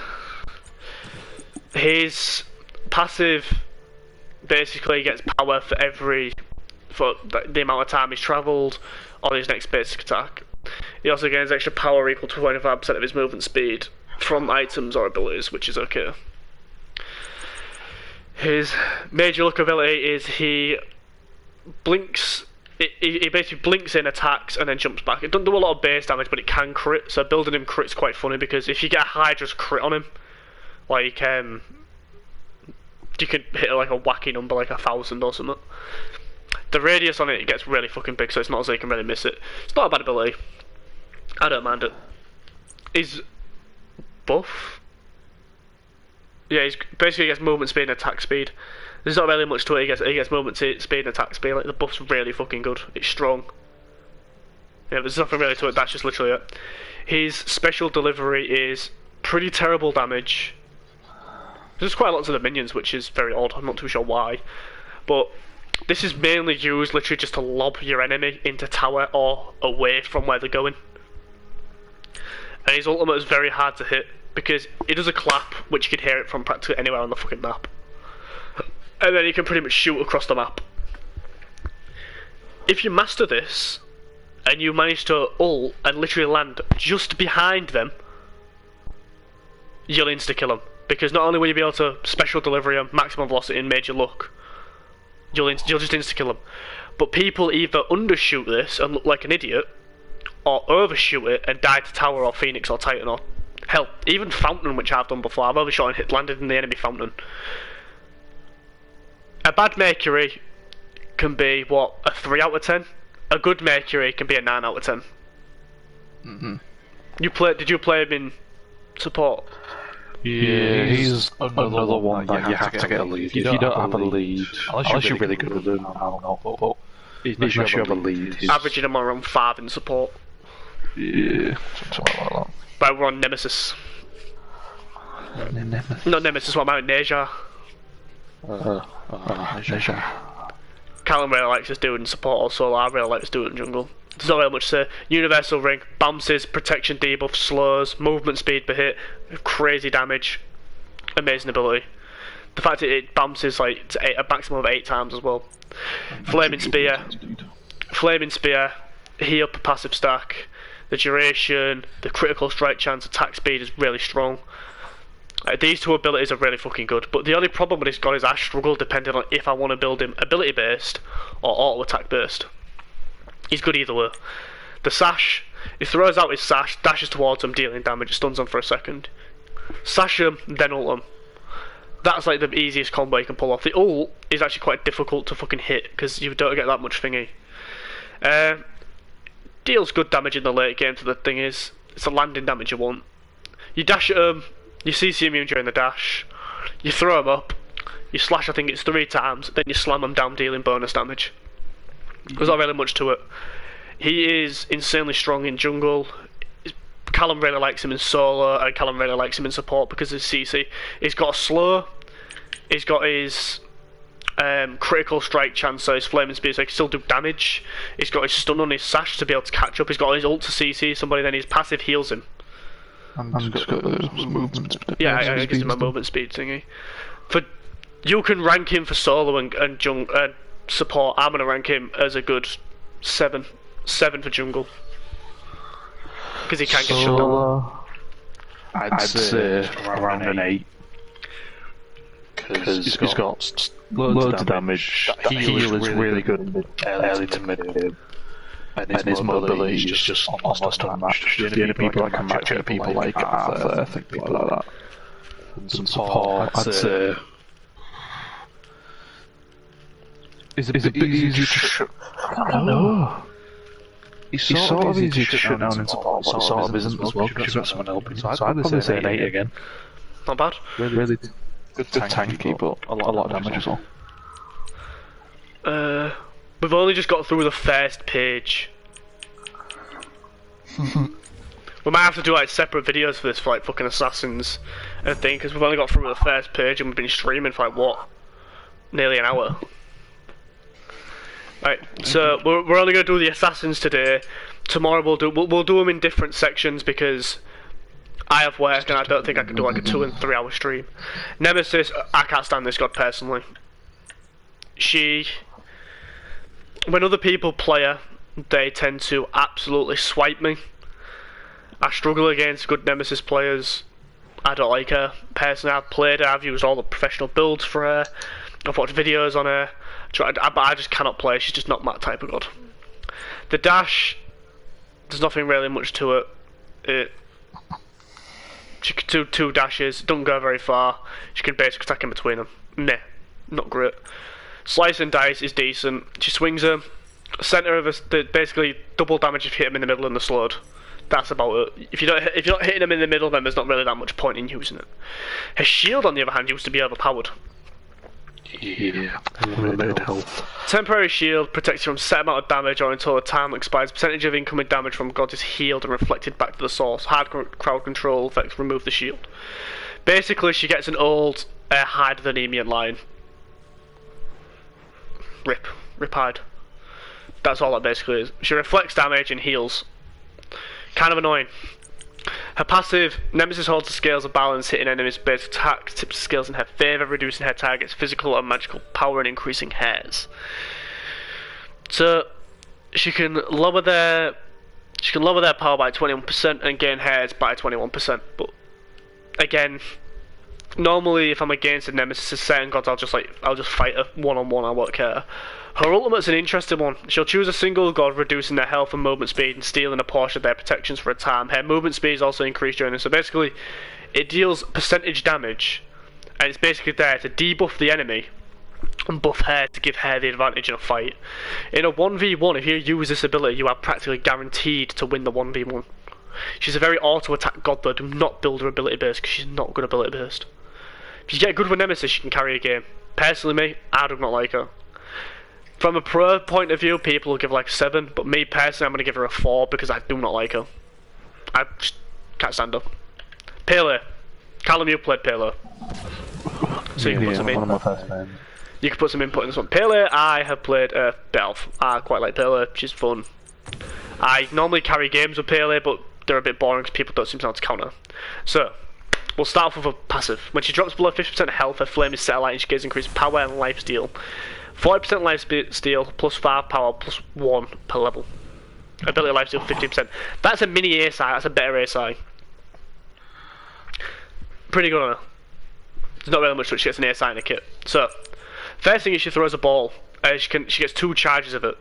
His passive basically gets power for the amount of time he's travelled on his next basic attack. He also gains extra power equal to 25% of his movement speed from items or abilities, which is okay. His major luck ability is he blinks. He basically blinks in, attacks, and then jumps back. It doesn't do a lot of base damage, but it can crit. So building him crit's quite funny because if you get a Hydra's crit on him, like you could hit like a wacky number, like 1,000 or something. The radius on it gets really fucking big, so it's not as though you can really miss it. It's not a bad ability. I don't mind it. He's buff. Yeah, he's basically gets movement speed and attack speed. There's not really much to it. He gets movement speed and attack speed. Like the buff's really fucking good. It's strong. Yeah, there's nothing really to it. That's just literally it. His special delivery is pretty terrible damage. There's quite a lot to the minions, which is very odd. I'm not too sure why, but this is mainly used literally just to lob your enemy into tower or away from where they're going. And his ultimate is very hard to hit because it does a clap, which you can hear it from practically anywhere on the fucking map. And then you can pretty much shoot across the map. If you master this, and you manage to ult and literally land just behind them, you'll insta-kill them. Because not only will you be able to special delivery them, maximum velocity and major luck, you'll just insta-kill them. But people either undershoot this and look like an idiot, or overshoot it and die to tower or phoenix or titan or hell, even fountain, which I've done before. I've overshot and landed in the enemy fountain. A bad Mercury can be what, a 3 out of 10? A good Mercury can be a 9 out of 10. Did you play him in support? Yeah, he's another one that you have to get a lead. If you don't have a lead, unless you're really good with him, I don't know, but unless you have a lead, he's averaging him around 5 in support. Yeah, something like that. But we're on Nemesis. Not Nemesis, what about Neja? Neja. Callum really likes us doing support or solo. I really like us doing jungle. There's not really much to say. Universal ring, bounces, protection debuff, slows, movement speed per hit, crazy damage, amazing ability. The fact that it bounces like to a maximum of 8 times as well. Flaming spear, heal up passive stack. The duration, the critical strike chance, attack speed is really strong. These two abilities are really fucking good, but the only problem with this god is I struggle depending on if I want to build him ability based or auto attack based. He's good either way. The sash, he throws out his sash, dashes towards him, dealing damage, stuns him for a second. Sash him, then ult him. That's like the easiest combo you can pull off. The ult is actually quite difficult to fucking hit because you don't get that much thingy. Deals good damage in the late game, so the thing is, it's the landing damage you want. You dash at him, you CC immune during the dash, you throw him up, you slash I think it's 3 times, then you slam him down dealing bonus damage. There's not really much to it. He is insanely strong in jungle. Callum really likes him in solo, and Callum really likes him in support because of his CC. He's got a slow, he's got his critical strike chance, so his flaming spear, so he can still do damage. He's got his stun on his sash to be able to catch up. He's got his ult to CC somebody, then his passive heals him. And he's got movement speed. Yeah, I gives him a movement speed thingy. You can rank him for solo and support. I'm gonna rank him as a good 7 for jungle because he can get shut down. I'd say around an 8 because he's got loads of damage. That heal is really good early to mid game, and his mobility is just almost unmatched. The only people that can match it are people like Arthur, I think, people like that. And support, I'd say. Is it a bit easier to shoot? I don't know. He's sort of easy to shoot down in support, but sort of isn't as well because you've got someone helping. So I'd probably say an 8 again. Not bad. Really good tanky, but a lot of damage as well. We've only just got through the first page. We might have to do like separate videos for this for like fucking assassins and thing because we've only got through the first page and we've been streaming for like what? Nearly an hour. Right, so we're only going to do the assassins today. Tomorrow we'll do them in different sections because I have work and I don't think I can do like a 2 and 3 hour stream. Nemesis, I can't stand this god personally. When other people play her, they tend to absolutely swipe me. I struggle against good Nemesis players. I don't like her personally. I've played her, I've used all the professional builds for her, I've watched videos on her, but I just cannot play. She's just not that type of god. The dash, there's nothing really much to it. She can do 2 dashes, doesn't go very far. She can basically attack in between them. Meh, not great. Slice and dice is decent. She swings her. Center of basically double damage if you hit him in the middle and the slowed. That's about it. If you're not hitting him in the middle, then there's not really that much point in using it. Her shield, on the other hand, used to be overpowered. Yeah, limited health. Temporary shield protects you from set amount of damage or until a time expires. Percentage of incoming damage from gods is healed and reflected back to the source. Hard crowd control effects remove the shield. Basically, she gets an old hide the Nemean line. Rip hide. That's all that basically is. She reflects damage and heals. Kind of annoying. Her passive, Nemesis holds the scales of balance, hitting enemies' basic attack, tips the scales in her favour, reducing her target's physical and magical power and increasing hers. So she can lower their power by 21% and gain hers by 21%. But again, normally if I'm against a Nemesis, certain gods I'll just fight her one-on-one, I won't care. Her ultimate's an interesting one. She'll choose a single god, reducing their health and movement speed and stealing a portion of their protections for a time. Her movement speed is also increased during this. So basically, it deals percentage damage, and it's basically there to debuff the enemy and buff her to give her the advantage in a fight. In a 1v1, if you use this ability, you are practically guaranteed to win the 1v1. She's a very auto-attack god though. Do not build her ability based because she's not good ability based. If you get good with Nemesis, she can carry a game. Personally, me, I do not like her. From a pro point of view, people will give like 7, but me personally, I'm going to give her a 4 because I do not like her. I just can't stand her. Payload. Callum, you played Payload. So you can put some in. You can put some input in this one. Payload, I have played Belf. I quite like Payload, she's fun. I normally carry games with Payload, but they're a bit boring because people don't seem to know how to counter. So, we'll start off with a passive. When she drops below 50% health, her flame is set alight and she gains increased power and life steal. 40% life steal, plus 5 power, plus 1 per level. Ability life steal 15%. That's a mini ASI, that's a better ASI. Pretty good on her. There's not really much to it, she gets an ASI in the kit. So, first thing is she throws a ball. She gets 2 charges of it.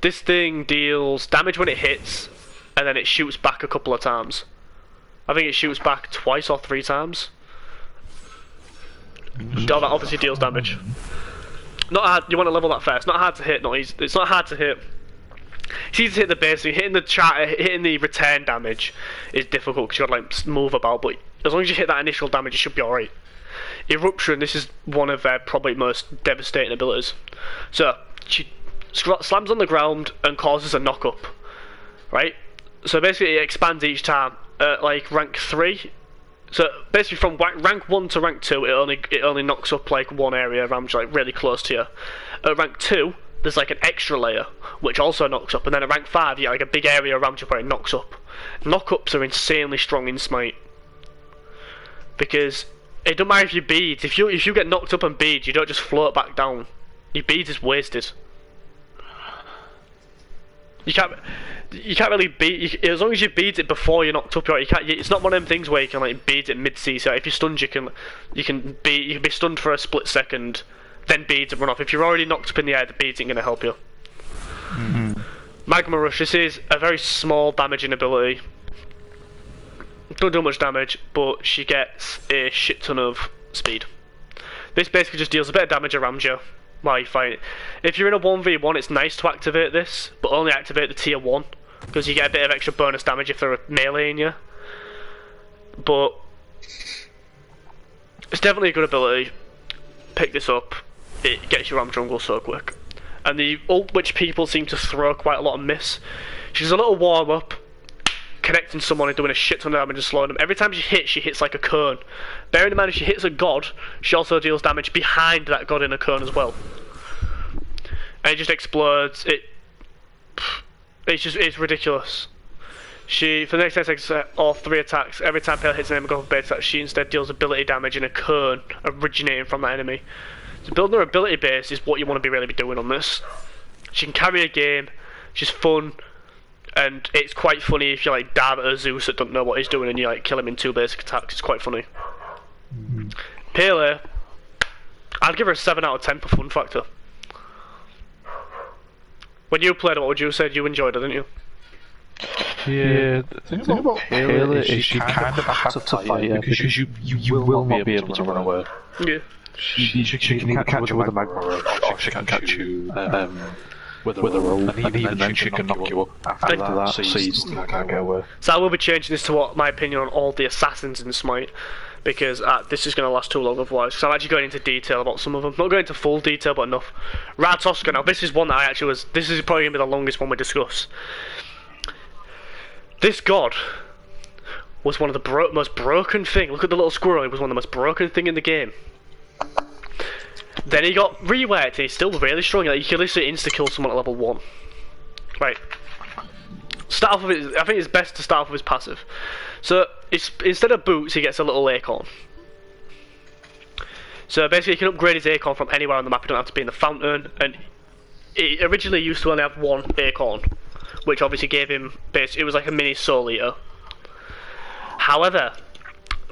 This thing deals damage when it hits, and then it shoots back a couple of times. I think it shoots back twice or 3 times. That obviously deals damage. Not hard. You want to level that first. Not hard to hit. Not easy. It's not hard to hit. It's easy to hit the basic. Hitting the return damage is difficult because you got to like move about. But as long as you hit that initial damage, you should be alright. Eruption. This is one of their probably most devastating abilities. So she slams on the ground and causes a knock up. Right. So basically, it expands each time. Like rank 3. So basically, from rank 1 to rank 2, it only knocks up like one area around you, like really close to you. At rank 2, there's like an extra layer which also knocks up, and then at rank 5, you get like a big area around you where it knocks up. Knock-ups are insanely strong in Smite because it don't matter if you bead. If you get knocked up and bead, you don't just float back down. Your bead is wasted. You can't really beat as long as you beat it before you're knocked up. You can't. It's not one of them things where you can like beat it mid-C. So if you're stunned, you can be stunned for a split second, then beads and run off. If you're already knocked up in the air, the beads ain't gonna help you. Magma Rush. This is a very small damaging ability. Don't do much damage, but she gets a shit ton of speed. This basically just deals a bit of damage around you while you fight. If you're in a 1v1, it's nice to activate this, but only activate the tier 1 because you get a bit of extra bonus damage if they're meleeing you. But it's definitely a good ability. Pick this up. It gets you around jungle so quick. And the ult which people seem to throw quite a lot of miss. She's a little warm up, connecting someone and doing a shit ton of damage and slowing them. Every time she hits like a cone. Bearing in mind if she hits a god, she also deals damage behind that god in a cone as well. And it just explodes. It's ridiculous. For the next 10 seconds or 3 attacks, every time Pale hits an enemy with base attack, she instead deals ability damage in a cone originating from that enemy. So building her ability base is what you want to really be doing on this. She can carry a game, she's fun, and it's quite funny if you like dive at a Zeus that don't know what he's doing and you like kill him in 2 basic attacks. It's quite funny. Pele, I'd give her a 7 out of 10 for fun factor. When you played it, what would you say? You enjoyed it, didn't you? Yeah, the thing about Pele is you kind of have to fight her because you will not be able to run away. Yeah. She can either catch you with a magma or she can catch you with a roll, and even then she can knock you up after that, so you can't get away. So I will be changing this to what my opinion on all the assassins in Smite, because this is going to last too long otherwise, because I'm actually going into detail about some of them. Not going into full detail, but enough. Ratoscar, now this is one that this is probably going to be the longest one we discuss. This god was one of the most broken thing. Look at the little squirrel, he was one of the most broken thing in the game. Then he got reworked and he's still really strong. Like, you can literally insta-kill someone at level 1. Right. Start off with I think it's best to start off with his passive. So, instead of boots, he gets a little acorn. So basically he can upgrade his acorn from anywhere on the map, you don't have to be in the fountain. And he originally used to only have 1 acorn, which obviously gave him, it was like a mini soul eater. However,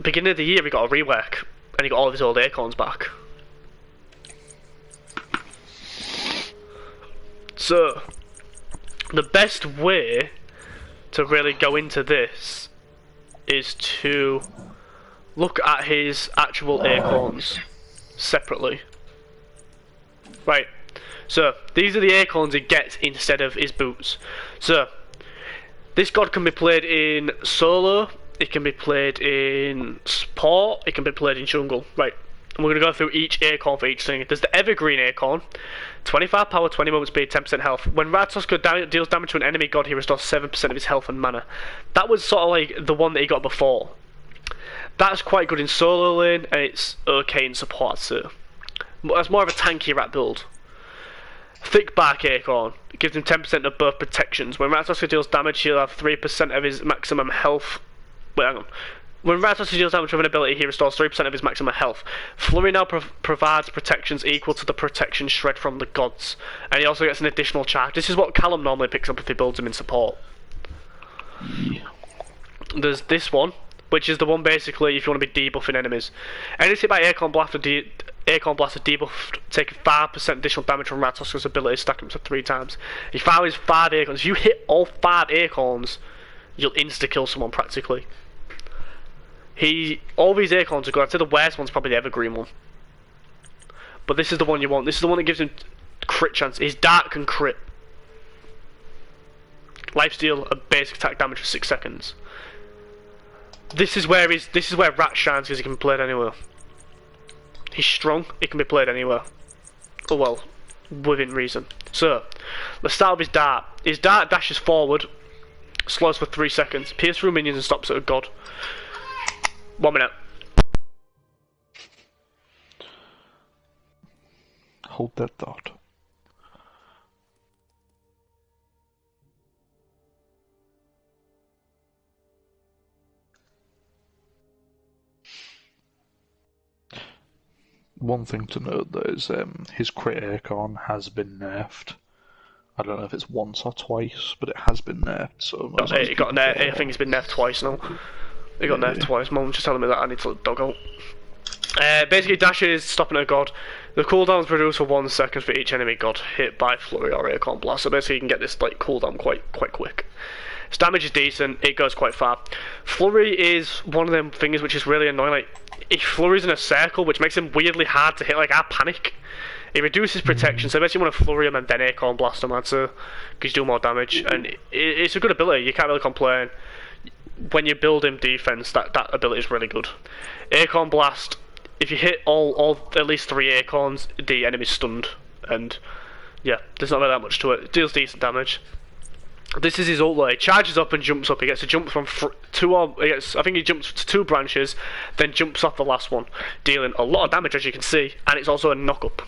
beginning of the year he got a rework, and he got all of his old acorns back. So, the best way to really go into this is to look at his actual acorns separately. Right, so these are the acorns he gets instead of his boots. So, this god can be played in solo, it can be played in support, it can be played in jungle. Right, and we're going to go through each acorn for each thing. There's the evergreen acorn. 25 power, 20 movement speed, 10% health. When Ratoscar deals damage to an enemy god, he restores 7% of his health and mana. That was sort of like the one that he got before. That's quite good in solo lane, and it's okay in support too. But that's more of a tanky rat build. Thick bark acorn. It gives him 10% of both protections. When Ratoscar deals damage, he'll have 3% of his maximum health. Wait, hang on. When Ratoscar deals damage with an ability, he restores 3% of his maximum health. Flurry now provides protections equal to the protection shred from the gods. And he also gets an additional charge. This is what Callum normally picks up if he builds him in support. There's this one, which is the one basically if you want to be debuffing enemies. Enemies hit by Acorn Blast are debuffed, taking 5% additional damage from Ratoscar's ability, stacking up to 3 times. He fires 5 acorns. If you hit all 5 acorns, you'll insta-kill someone practically. All these acorns are good. I'd say the worst one's probably the evergreen one. But this is the one you want. This is the one that gives him crit chance. His dart can crit. Lifesteal and basic attack damage for 6 seconds. This is where Rat shines because he can be played anywhere. He's strong, he can be played anywhere. Oh well, within reason. So, let's start with his dart. His dart dashes forward, slows for 3 seconds, pierces through minions and stops at a god. 1 minute. Hold that thought. One thing to note though is his crit acorn has been nerfed. I don't know if it's once or twice, but it has been nerfed. So it got nerfed. I think it's been nerfed twice now. It got nerfed twice. Mum just telling me that I need to dog out. Basically, dashes stopping a god. The cooldowns reduced for 1 second for each enemy god hit by flurry or acorn blast. So basically, you can get this like cooldown quite quick. Its damage is decent. It goes quite far. Flurry is one of them things which is really annoying. Like, he flurries in a circle, which makes him weirdly hard to hit. Like, I panic. It reduces protection, so basically you want to flurry him and then acorn blast him, because you do more damage. And it's a good ability. You can't really complain. When you build him defense, that ability is really good. Acorn blast. If you hit all at least 3 acorns, the enemy's stunned, and yeah, there's not really that much to it. It deals decent damage. This is his ult though. He charges up and jumps up. He gets a jump from I think he jumps to 2 branches, then jumps off the last one, dealing a lot of damage as you can see, and it's also a knock up.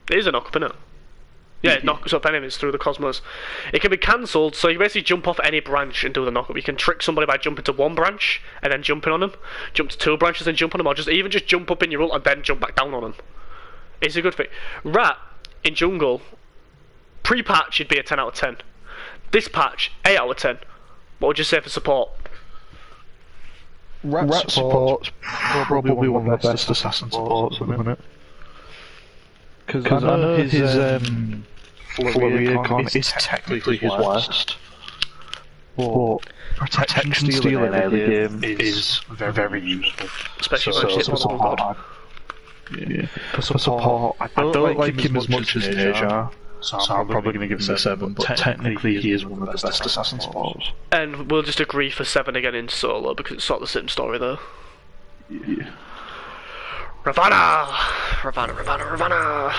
It is a knock up, isn't it? Yeah, it knocks up enemies through the cosmos. It can be cancelled, so you basically jump off any branch and do the knock up. You can trick somebody by jumping to 1 branch and then jumping on them, jump to 2 branches and jump on them, or just jump up in your ult and then jump back down on them. It's a good thing. Rat in jungle, pre-patch you'd be a 10 out of 10. This patch, 8 out of 10. What would you say for support? Rat support's probably one of the best assassin supports at the minute. Because I know his flurry acorn is technically his worst, but protection steal in early game is very useful. Especially when it's hit on god. Yeah. For support, I don't like him as much as Asia, so I'm probably going to give him a 7, but technically he is one of the best assassins for us. And we'll just agree for 7 again in solo, because it's not the same story though. Yeah. Ravana! Ravana!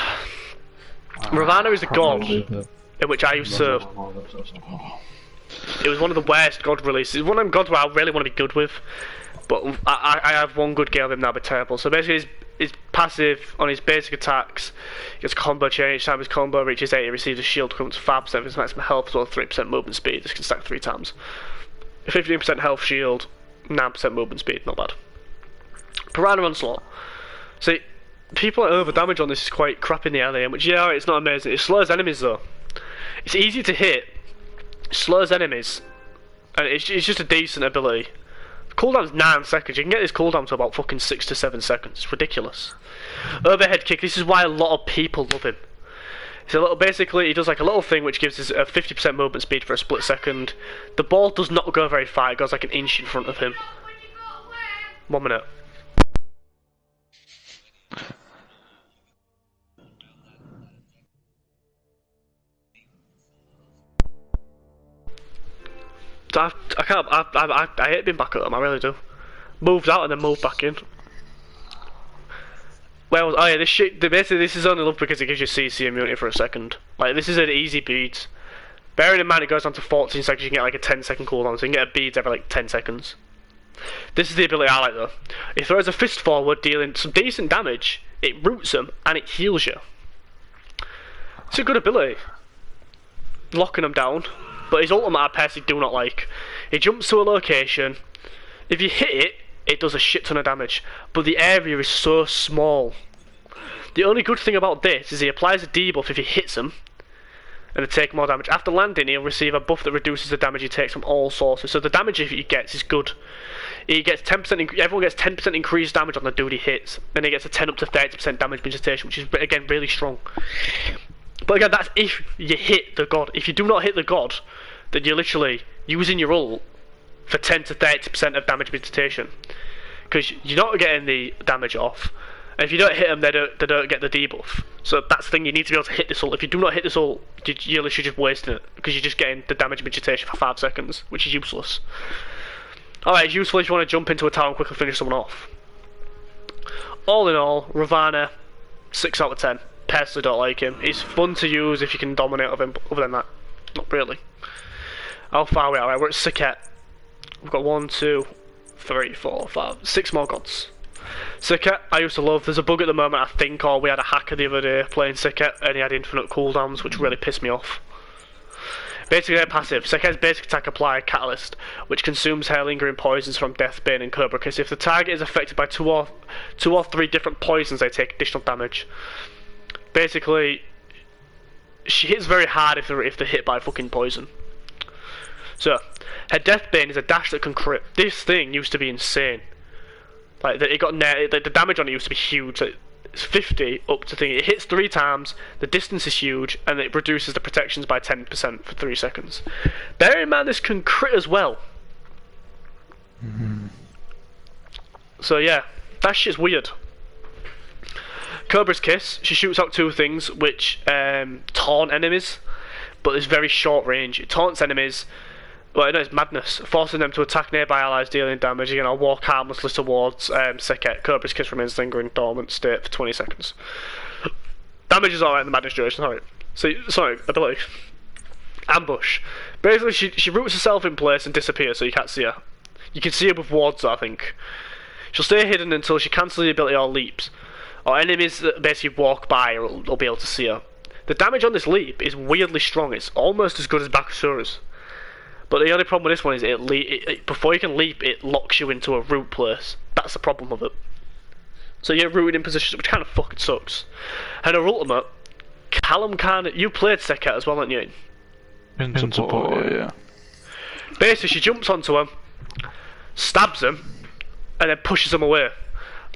Ravana is a god in which I used to... It was one of the worst god releases. It's one of them gods where I really want to be good with, but I have one good game of him now, but terrible. So basically his passive on his basic attacks gets a combo chain. Each time his combo reaches 8, he receives a shield equivalent to 5% of his maximum health as well as 3% movement speed. This can stack 3 times. 15% health shield, 9% movement speed, not bad. Piranha Onslaught. See, people over damage on this is quite crap in the early game, which yeah, it's not amazing. It slows enemies though. It's easy to hit, slows enemies, and it's just a decent ability. Cooldown's 9 seconds. You can get this cooldown to about fucking 6 to 7 seconds. It's ridiculous. Overhead kick. This is why a lot of people love him. It's a little. Basically, he does like a little thing which gives us a 50% movement speed for a split second. The ball does not go very far. It goes like an inch in front of him. 1 minute. I hate being back at them, I really do. Moved out and then moved back in. Well, oh yeah, this shit, basically this is only love because it gives you CC immunity for a second. Like, this is an easy beads. Bearing in mind it goes on to 14 seconds, you can get like a 10-second cooldown, so you can get a beads every like 10 seconds. This is the ability I like though. It throws a fist forward, dealing some decent damage, it roots them, and it heals you. It's a good ability. Locking them down. But his ultimate I personally do not like. He jumps to a location, if you hit it, it does a shit ton of damage, but the area is so small. The only good thing about this is he applies a debuff if he hits him, and they take more damage. After landing, he'll receive a buff that reduces the damage he takes from all sources, so the damage he gets is good. He gets 10%, everyone gets 10% increased damage on the dude he hits, and he gets a 10 up to 30% damage vegetation, which is again really strong. But again, that's if you hit the god. If you do not hit the god, then you're literally using your ult for 10 to 30% of damage vegetation, because you're not getting the damage off, and if you don't hit them, they don't get the debuff. So that's the thing, you need to be able to hit this ult. If you do not hit this ult, you're literally just wasting it, because you're just getting the damage vegetation for 5 seconds, which is useless. Alright, it's useful if you want to jump into a tower and quickly finish someone off. All in all, Ravana, 6 out of 10. Personally don't like him. He's fun to use if you can dominate of him, other than that, not really. How far are we? Alright, we're at Siket. We've got 1, 2, 3, 4, 5, 6 more gods. Siket, I used to love. There's a bug at the moment, I think, or we had a hacker the other day playing Siket, and he had infinite cooldowns, which really pissed me off. Basically, they're passive. Seket's basic attack apply Catalyst, which consumes hair lingering poisons from Deathbane and Cobra Kiss. If the target is affected by two or 3 different poisons, they take additional damage. Basically, she hits very hard if they're hit by fucking poison. So, her Deathbane is a dash that can crit. This thing used to be insane. Like, the damage on it used to be huge. Like, it's 50 up to thing. It hits 3 times, the distance is huge, and it reduces the protections by 10% for 3 seconds. Bear in mind this can crit as well. So yeah, that shit's weird. Cobra's Kiss, she shoots out 2 things which taunt enemies, but it's very short range. It taunts enemies, well, no, it's madness, forcing them to attack nearby allies dealing damage. Again, I'll walk harmlessly towards Siket. Cobra's Kiss remains lingering dormant state for 20 seconds. Damage is alright in the madness duration, alright. So, sorry, ability. Ambush. Basically, she roots herself in place and disappears so you can't see her. You can see her with wards, I think. She'll stay hidden until she cancels the ability or leaps, or enemies that basically walk by will be able to see her. The damage on this leap is weirdly strong. It's almost as good as Asura's. But the only problem with this one is before you can leap, it locks you into a root place. That's the problem with it. So you're rooted in positions, which kind of fucking sucks. And her ultimate, Callum you played Siket as well, haven't you? In support, yeah. Basically, she jumps onto him, stabs him, and then pushes him away.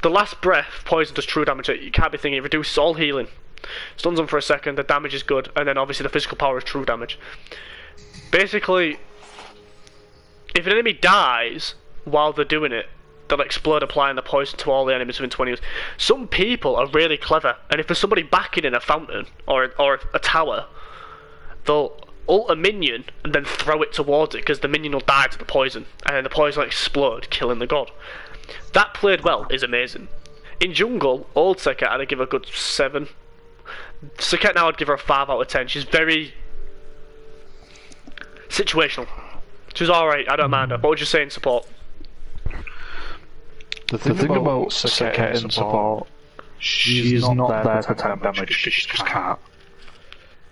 The last breath poison does true damage. You can't be thinking it reduces all healing. Stuns them for a second, the damage is good, and then obviously the physical power is true damage. Basically, if an enemy dies while they're doing it, they'll explode, applying the poison to all the enemies within 20 years. Some people are really clever, and if there's somebody backing in a fountain or a tower, they'll ult a minion and then throw it towards it, because the minion will die to the poison, and then the poison will explode, killing the god. That played well is amazing. In jungle, old Seket I'd give a good 7. Seket now I'd give her a 5 out of 10. She's very situational. She's alright, I don't mind her. What would you say in support? The thing about Seket in support, she's not there to tank damage, she just can't.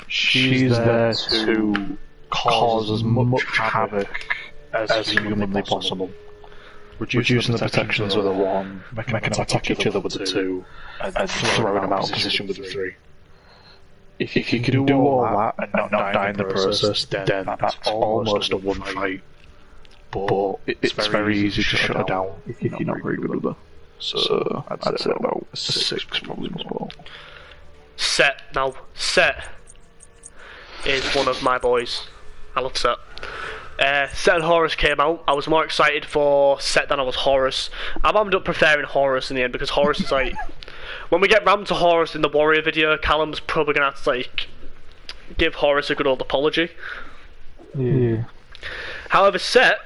She's there to cause as much havoc as humanly possible. Reducing the protections with a 1, making them attack each other with a 2, and throwing them out of position with a 3. If you can do all that and not die in the process, then that's almost a 1 fight. But it's very easy to shut her down if you're not very good with her. So I'd say about a 6 probably as well. Set. Now, Set is one of my boys. I love Set. Set and Horus came out. I was more excited for Set than I was Horus. I ended up preferring Horus in the end, because Horus is like... When we get round to Horus in the Warrior video, Callum's probably going to have to like give Horus a good old apology. Yeah. However, Set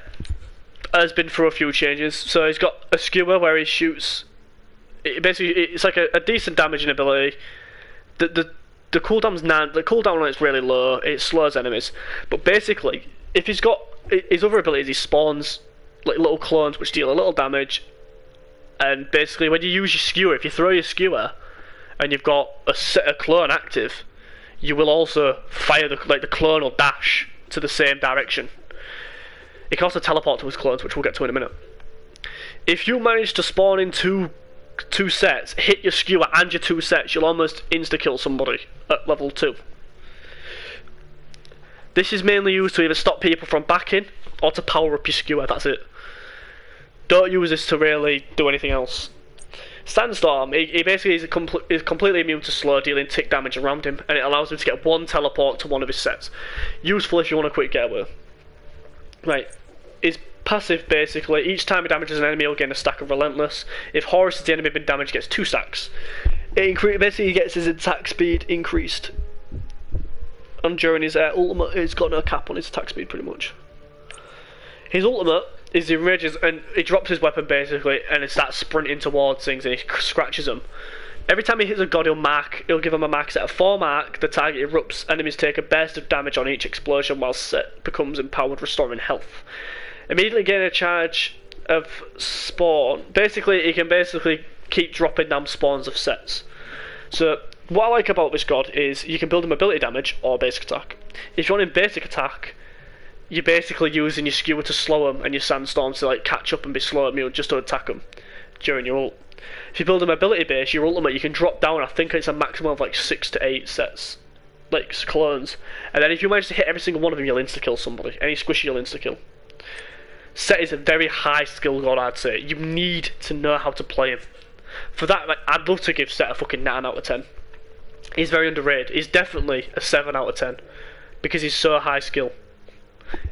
has been through a few changes. So he's got a skewer where he shoots... It's like a decent damaging ability. The cooldown's the cooldown on it's really low. It slows enemies. But basically, if he's got his other abilities, he spawns like little clones which deal a little damage. And basically, when you use your skewer, if you throw your skewer and you've got a clone active, you will also fire the clone will dash to the same direction. It can also teleport to his clones, which we'll get to in a minute. If you manage to spawn in two sets, hit your skewer and your 2 sets, you'll almost insta-kill somebody at level 2. This is mainly used to either stop people from backing or to power up your skewer, that's it. Don't use this to really do anything else. Sandstorm, he basically is completely immune to slow, dealing tick damage around him, and it allows him to get 1 teleport to one of his sets. Useful if you want a quick getaway. Right, his passive basically, each time he damages an enemy he'll gain a stack of Relentless. If Horus is the enemy being damaged, he gets 2 stacks. Basically he gets his attack speed increased. And during his ultimate, he's got no cap on his attack speed pretty much. His ultimate is he rages and he drops his weapon basically, and it starts sprinting towards things and he scratches them. Every time he hits a god, he'll give him a mark set. At 4 mark, the target erupts. Enemies take a burst of damage on each explosion while Set becomes empowered, restoring health. Immediately gain a charge of spawn. Basically, he can keep dropping down spawns of sets. So what I like about this god is you can build him ability damage or basic attack. If you want him basic attack, you're basically using your skewer to slow him and your sandstorms to like catch up and be slow at me just to attack him during your ult. If you build him ability base, your ultimate, you can drop down, I think it's a maximum of like 6 to 8 sets, like clones, and then if you manage to hit every single one of them, you'll insta-kill somebody. Any squishy, you'll insta-kill. Set is a very high skill god, I'd say. You need to know how to play him. For that, like, I'd love to give Set a fucking 9 out of 10. He's very underrated. He's definitely a 7 out of 10, because he's so high skill.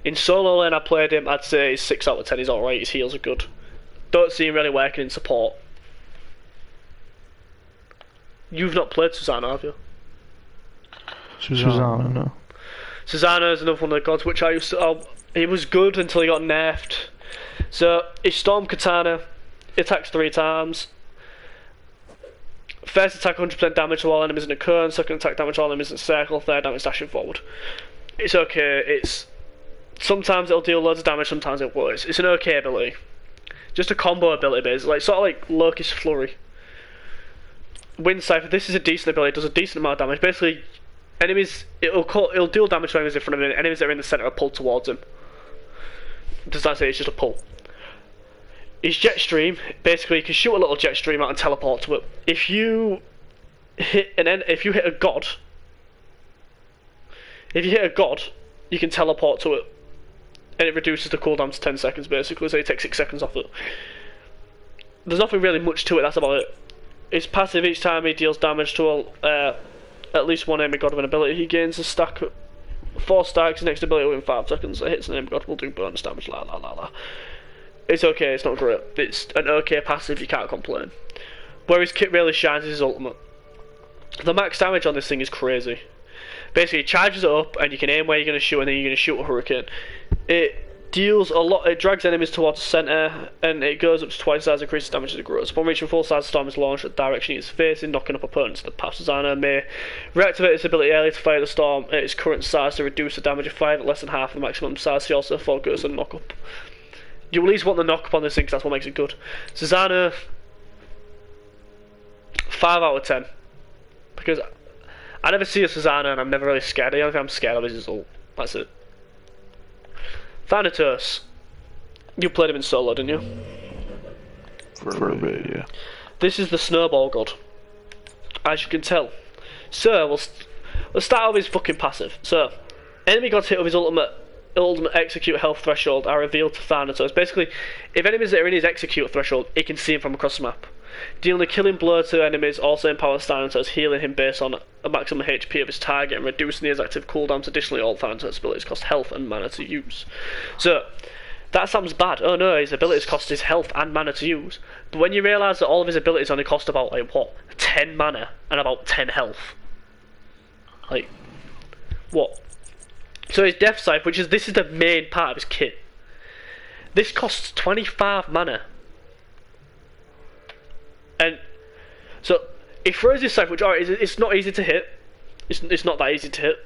In solo lane I played him, I'd say he's 6 out of 10, he's alright, his heals are good. Don't see him really working in support. You've not played Susanna, have you? Susanna, no. Susanna is another one of the gods which I used to... he was good until he got nerfed. So, his Storm Katana, he attacks 3 times. First attack 100% damage to all enemies in a cone, second attack damage to all enemies in a circle, third damage dashing forward. It's okay, it's... Sometimes it'll deal loads of damage, sometimes it won't. It's an okay ability. Just a combo ability base, like sort of like Loki's Flurry. Wind Cypher, this is a decent ability, it does a decent amount of damage. Basically, enemies, it'll deal damage to enemies in front of him, enemies that are in the centre are pulled towards him. Does that say it's just a pull? His Jet Stream, basically you can shoot a little jet stream out and teleport to it. If you hit a god, you can teleport to it. And it reduces the cooldown to 10 seconds basically, so you take 6 seconds off it. There's nothing really much to it, that's about it. His passive, each time he deals damage to at least one enemy god of an ability, he gains a stack, 4 stacks, next ability within 5 seconds. It hits an enemy god, will do bonus damage, la la la la. It's okay, it's not great. It's an okay passive, you can't complain. Where his kit really shines is his ultimate. The max damage on this thing is crazy. Basically, it charges it up, and you can aim where you're going to shoot, and then you're going to shoot a hurricane. It deals a lot, it drags enemies towards the centre, and it goes up to twice the size, increases damage as it grows. Upon reaching full size, the storm is launched at the direction it is facing, knocking up opponents. The Pasta may reactivate its ability early to fire the storm at its current size to reduce the damage if fired at less than half the maximum size. She also focuses on knock up. You at least want the knock up on this thing, because that's what makes it good. Susanna, 5 out of 10. Because I never see a Susanna and I'm never really scared. The only thing I'm scared of is his ult. That's it. Thanatos. You played him in solo, didn't you? For a bit, yeah. This is the snowball god. As you can tell. So, we'll start with his fucking passive. So, enemy gods hit with his ultimate execute health threshold are revealed to Thanatos. Basically, if enemies that are in his execute threshold, he can see him from across the map. Dealing a killing blow to enemies also empowers Thanatos, healing him based on a maximum HP of his target and reducing his active cooldowns. Additionally, all Thanatos abilities cost health and mana to use. So, that sounds bad. Oh no, his abilities cost his health and mana to use. But when you realise that all of his abilities only cost about, like, what? 10 mana and about 10 health. Like, what? So his death scythe, this is the main part of his kit. This costs 25 mana. And so he throws his scythe, which alright, it's not easy to hit. It's not that easy to hit.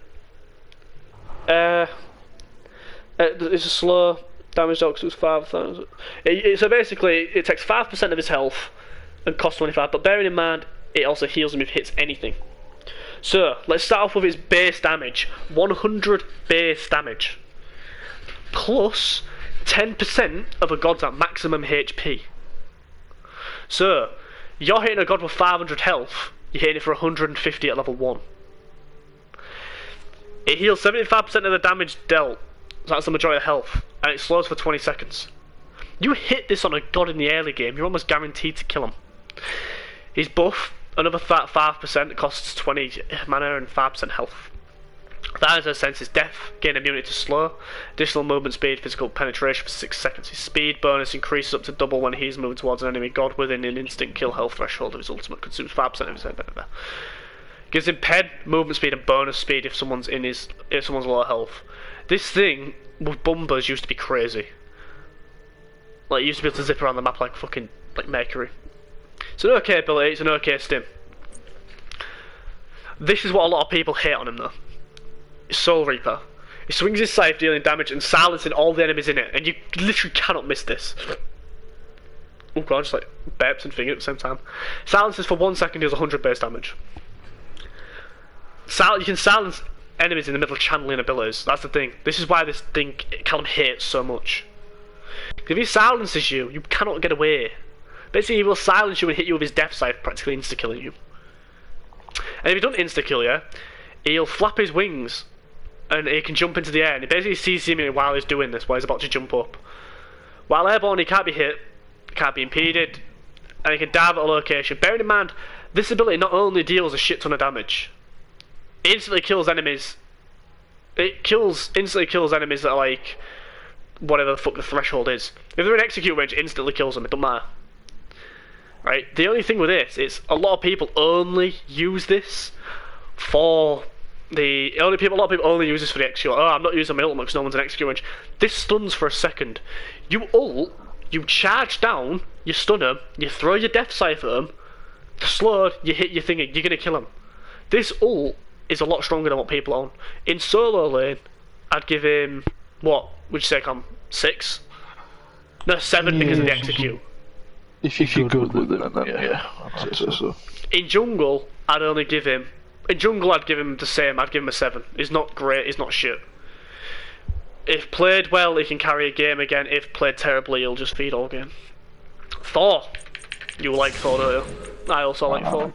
It's a slow damage dog, so it's 5,000. So basically, it takes 5% of his health and costs 25. But bearing in mind, it also heals him if it hits anything. So let's start off with his base damage. 100 base damage plus 10% of a god's at maximum HP. So you're hitting a god with 500 health, you're hitting it for 150 at level 1. It heals 75% of the damage dealt, so that's the majority of health, and it slows for 20 seconds. You hit this on a god in the early game, you're almost guaranteed to kill him. His buff, another 5%, costs 20 mana and 5% health. That is a sense his death, gain immunity to slow, additional movement speed, physical penetration for 6 seconds. His speed bonus increases up to double when he's moving towards an enemy god within an instant kill health threshold of his ultimate, consumes 5% of his health. Gives him pen, movement speed and bonus speed if someone's low health. This thing with bumbers used to be crazy. Like, you used to be able to zip around the map like fucking Mercury. It's an okay ability, it's an okay stim. This is what a lot of people hate on him though. Soul Reaper. He swings his scythe dealing damage and silencing all the enemies in it, and you literally cannot miss this. Oh god, just like burps and finger at the same time. Silences for 1 second deals 100 base damage. You can silence enemies in the middle of channeling abilities. That's the thing. This is why this thing Callum hates so much. If he silences you, you cannot get away. Basically, he will silence you and hit you with his death scythe, practically insta-killing you. And if he doesn't insta-kill you, he'll flap his wings and he can jump into the air, and he basically sees him while he's doing this, while he's about to jump up. While airborne, he can't be hit, can't be impeded, and he can dive at a location. Bearing in mind, this ability not only deals a shit ton of damage, it instantly kills enemies. Instantly kills enemies that are like whatever the fuck the threshold is. If they're in execute range, it instantly kills them. It doesn't matter. Right? The only thing with this is a lot of people only use this for a lot of people only use this for the execute. Oh, I'm not using my ultimate because no one's in execute range. This stuns for a second. You ult, you charge down, you stun him, you throw your death scythe at him, slowed, you hit your thingy, you're gonna kill him. This ult is a lot stronger than what people own. In solo lane, I'd give him, what would you say, 6? No, 7 because of the execute. If you're good with it, then yeah, I'd say so. In jungle, I'd only give him. In jungle, I'd give him the same. I'd give him a 7. He's not great. He's not shit. If played well, he can carry a game again. If played terribly, he'll just feed all game. Thor. You like Thor, don't you? I also like Thor.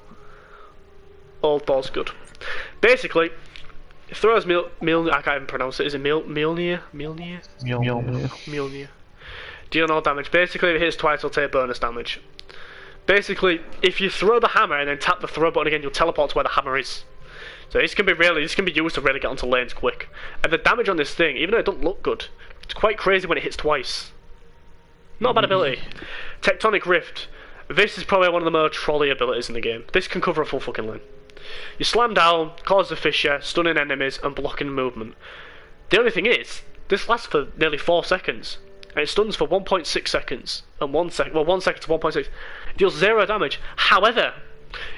Old Thor's good. Basically, Thor's Mjolnir. I can't even pronounce it. Is it Mjolnir? Mjolnir? Mjolnir. Deal no damage. Basically, if it hits twice, it'll take bonus damage. Basically, if you throw the hammer and then tap the throw button again, you'll teleport to where the hammer is. So this can be used to really get onto lanes quick. And the damage on this thing, even though it doesn't look good, it's quite crazy when it hits twice. Not a bad ability. Tectonic Rift. This is probably one of the more trolley abilities in the game. This can cover a full fucking lane. You slam down, cause a fissure, stunning enemies, and blocking movement. The only thing is, this lasts for nearly 4 seconds. And it stuns for 1.6 seconds. And 1 second, well, 1 second to 1.6. It deals 0 damage. However,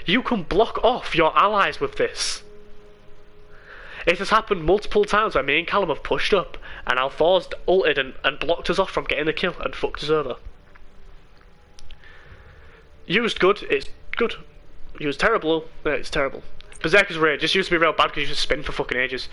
you can block off your allies with this. It has happened multiple times where me and Callum have pushed up, and Althor's ulted and blocked us off from getting the kill and fucked us over. Used good, it's good. Used terrible, it's terrible. Berserker's Rage, this used to be real bad because you just spin for fucking ages.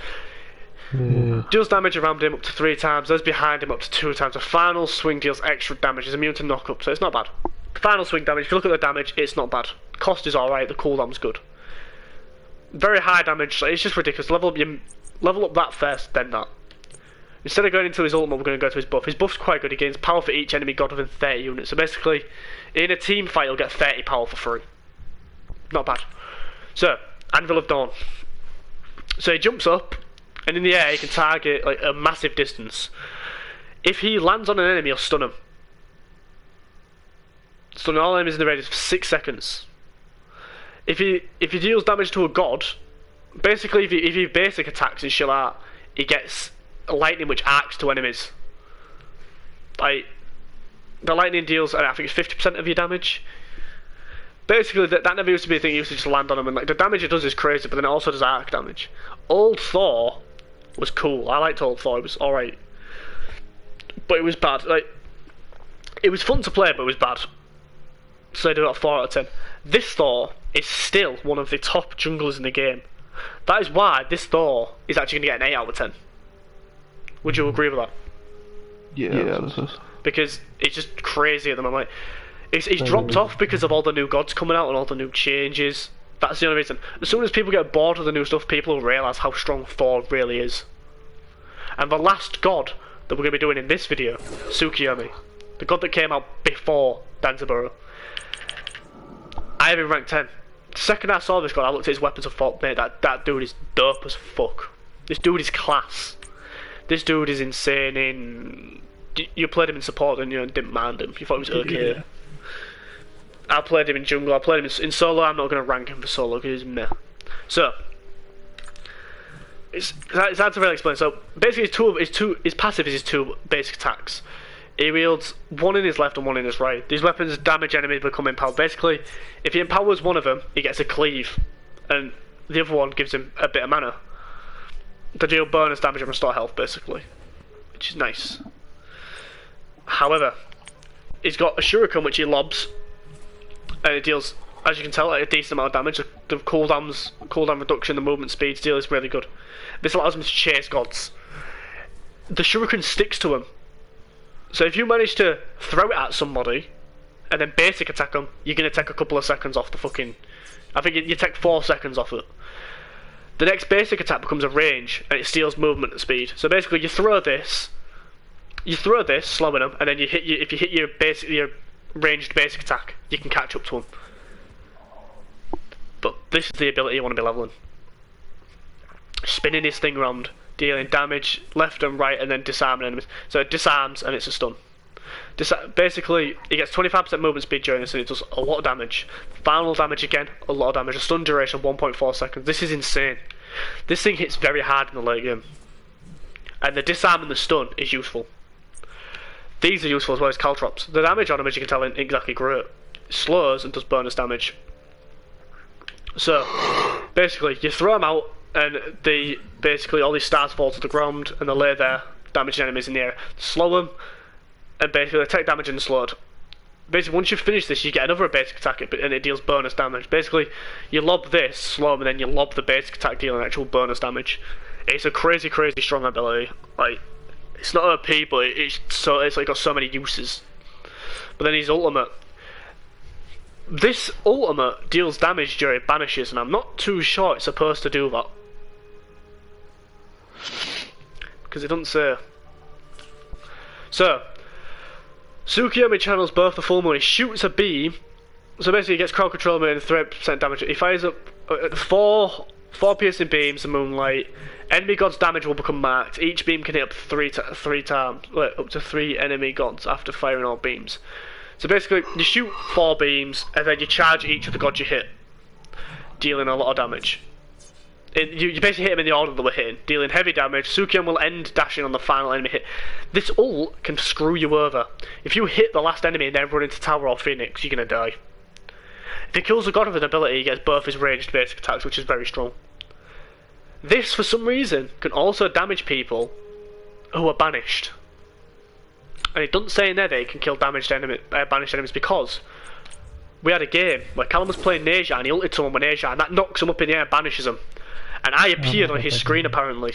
Deals damage around him up to 3 times, those behind him up to 2 times. A final swing deals extra damage, is immune to knock-up, so it's not bad. Final swing damage, if you look at the damage, it's not bad. Cost is alright, the cooldown's good. Very high damage, so it's just ridiculous. Level up that first, then that. Instead of going into his ultimate, we're going to go to his buff. His buff's quite good, he gains power for each enemy god within 30 units. So basically, in a team fight, you'll get 30 power for free. Not bad. So, Anvil of Dawn. So he jumps up, and in the air he can target like a massive distance. If he lands on an enemy, he'll stun him. Stun all enemies in the radius for 6 seconds. If he deals damage to a god, basically if he basic attacks and shit out, he gets lightning which arcs to enemies. Like, the lightning deals, I think it's 50% of your damage. Basically, that never used to be a thing. You used to just land on him, and like the damage it does is crazy, but then it also does arc damage. Old Thor was cool. I liked Old Thor. It was alright, but it was bad. Like, it was fun to play, but it was bad. So I do it at 4 out of 10. This Thor is still one of the top junglers in the game. That is why this Thor is actually going to get an 8 out of 10. Would you agree with that? Yeah, this is. Because it's just crazy at the moment. Like, it's dropped off because of all the new gods coming out and all the new changes. That's the only reason. As soon as people get bored of the new stuff, people will realise how strong Thor really is. And the last god that we're going to be doing in this video, Tsukiyomi, the god that came out before Danzaburo, I have him ranked 10. The second I saw this god, I looked at his weapons and thought, mate, that dude is dope as fuck. This dude is class. This dude is insane. You played him in support and you didn't mind him. You thought he was okay. Yeah. I played him in jungle. I played him in solo. I'm not going to rank him for solo because he's meh. So it's hard to really explain. So basically, his passive is his 2 basic attacks. He wields 1 in his left and 1 in his right. These weapons damage enemies become empowered. Basically, if he empowers one of them, he gets a cleave, and the other one gives him a bit of mana to deal bonus damage and restore health, basically, which is nice. However, he's got a shuriken which he lobs, and it deals, as you can tell, like a decent amount of damage. The cooldown reduction, the movement speed deal is really good. This allows him to chase gods. The shuriken sticks to him. So if you manage to throw it at somebody and then basic attack them, you're going to take a couple of seconds off the fucking... I think you take 4 seconds off it. The next basic attack becomes a range and it steals movement and speed. So basically you throw this, slowing him, and then if you hit your ranged basic attack, you can catch up to him. But this is the ability you want to be leveling. Spinning his thing around, dealing damage left and right, and then disarming enemies. So it disarms and it's a stun. Basically, it gets 25% movement speed during this and it does a lot of damage. Final damage again, a lot of damage. A stun duration of 1.4 seconds. This is insane. This thing hits very hard in the late game. And the disarm and the stun is useful. These are useful as well as caltrops. The damage on them, as you can tell, isn't exactly great. It slows and does bonus damage. So, basically, you throw them out and basically all these stars fall to the ground and they lay there, damaging enemies in the air. Slow them, and basically they take damage and slowed. Basically, once you finish this, you get another basic attack and it deals bonus damage. Basically, you lob this, slow them, and then you lob the basic attack dealing actual bonus damage. It's a crazy strong ability. Like, it's not OP, but it's like got so many uses. But then his ultimate. This ultimate deals damage during banishes, and I'm not too sure it's supposed to do that. Because it doesn't say. So, Tsukiyomi channels both the full moon. He shoots a beam, so basically he gets crowd control and 3% damage. He fires up 4 4 piercing beams, the moonlight. Enemy gods' damage will become marked. Each beam can hit up up to 3 enemy gods after firing all beams. So basically, you shoot 4 beams, and then you charge each of the gods you hit, dealing a lot of damage. You basically hit them in the order that we're hitting, dealing heavy damage. Sukion will end dashing on the final enemy hit. This ult can screw you over. If you hit the last enemy and then run into Tower or Phoenix, you're gonna die. If he kills a god with an ability, he gets both his ranged basic attacks, which is very strong. This, for some reason, can also damage people who are banished. And it doesn't say in there that it can kill banished enemies, because we had a game where Callum was playing Neja and he ulted someone with Neja, and that knocks him up in the air and banishes him. And I appeared on his screen apparently.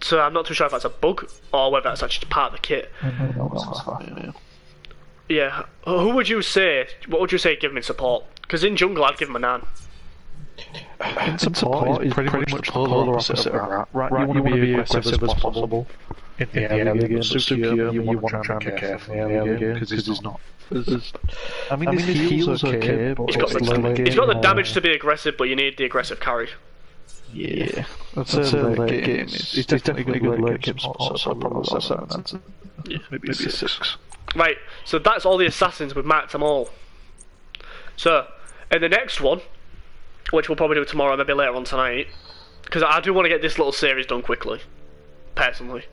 So I'm not too sure if that's a bug or whether that's actually part of the kit. Yeah. Who would you say? What would you say give him in support? Because in jungle I'd give him a Nan. In support is pretty much the polar opposite of Rat. Rat, you want to be aggressive as possible. In the early game, Sukiya, you want to try and be careful in the early game because he's not. I mean, his heal's okay, but he's got the damage to be aggressive, but you need the aggressive carry. Yeah, I'd say late game. He's definitely good late game support, so I'd probably say 7. Yeah, maybe a 6. Right, so that's all the assassins. We've marked them all. So, in the next one, which we'll probably do tomorrow, maybe later on tonight, because I do want to get this little series done quickly, personally.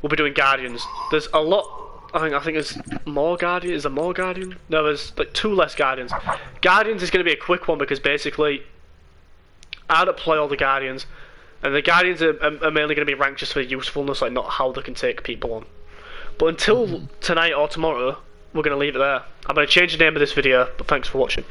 We'll be doing Guardians. There's a lot. I think there's more Guardians. Is there more Guardian? No, there's like 2 less Guardians. Guardians is going to be a quick one because basically I don't play all the Guardians, and the Guardians are mainly going to be ranked just for usefulness, like not how they can take people on. But until tonight or tomorrow, we're going to leave it there. I'm going to change the name of this video, but thanks for watching.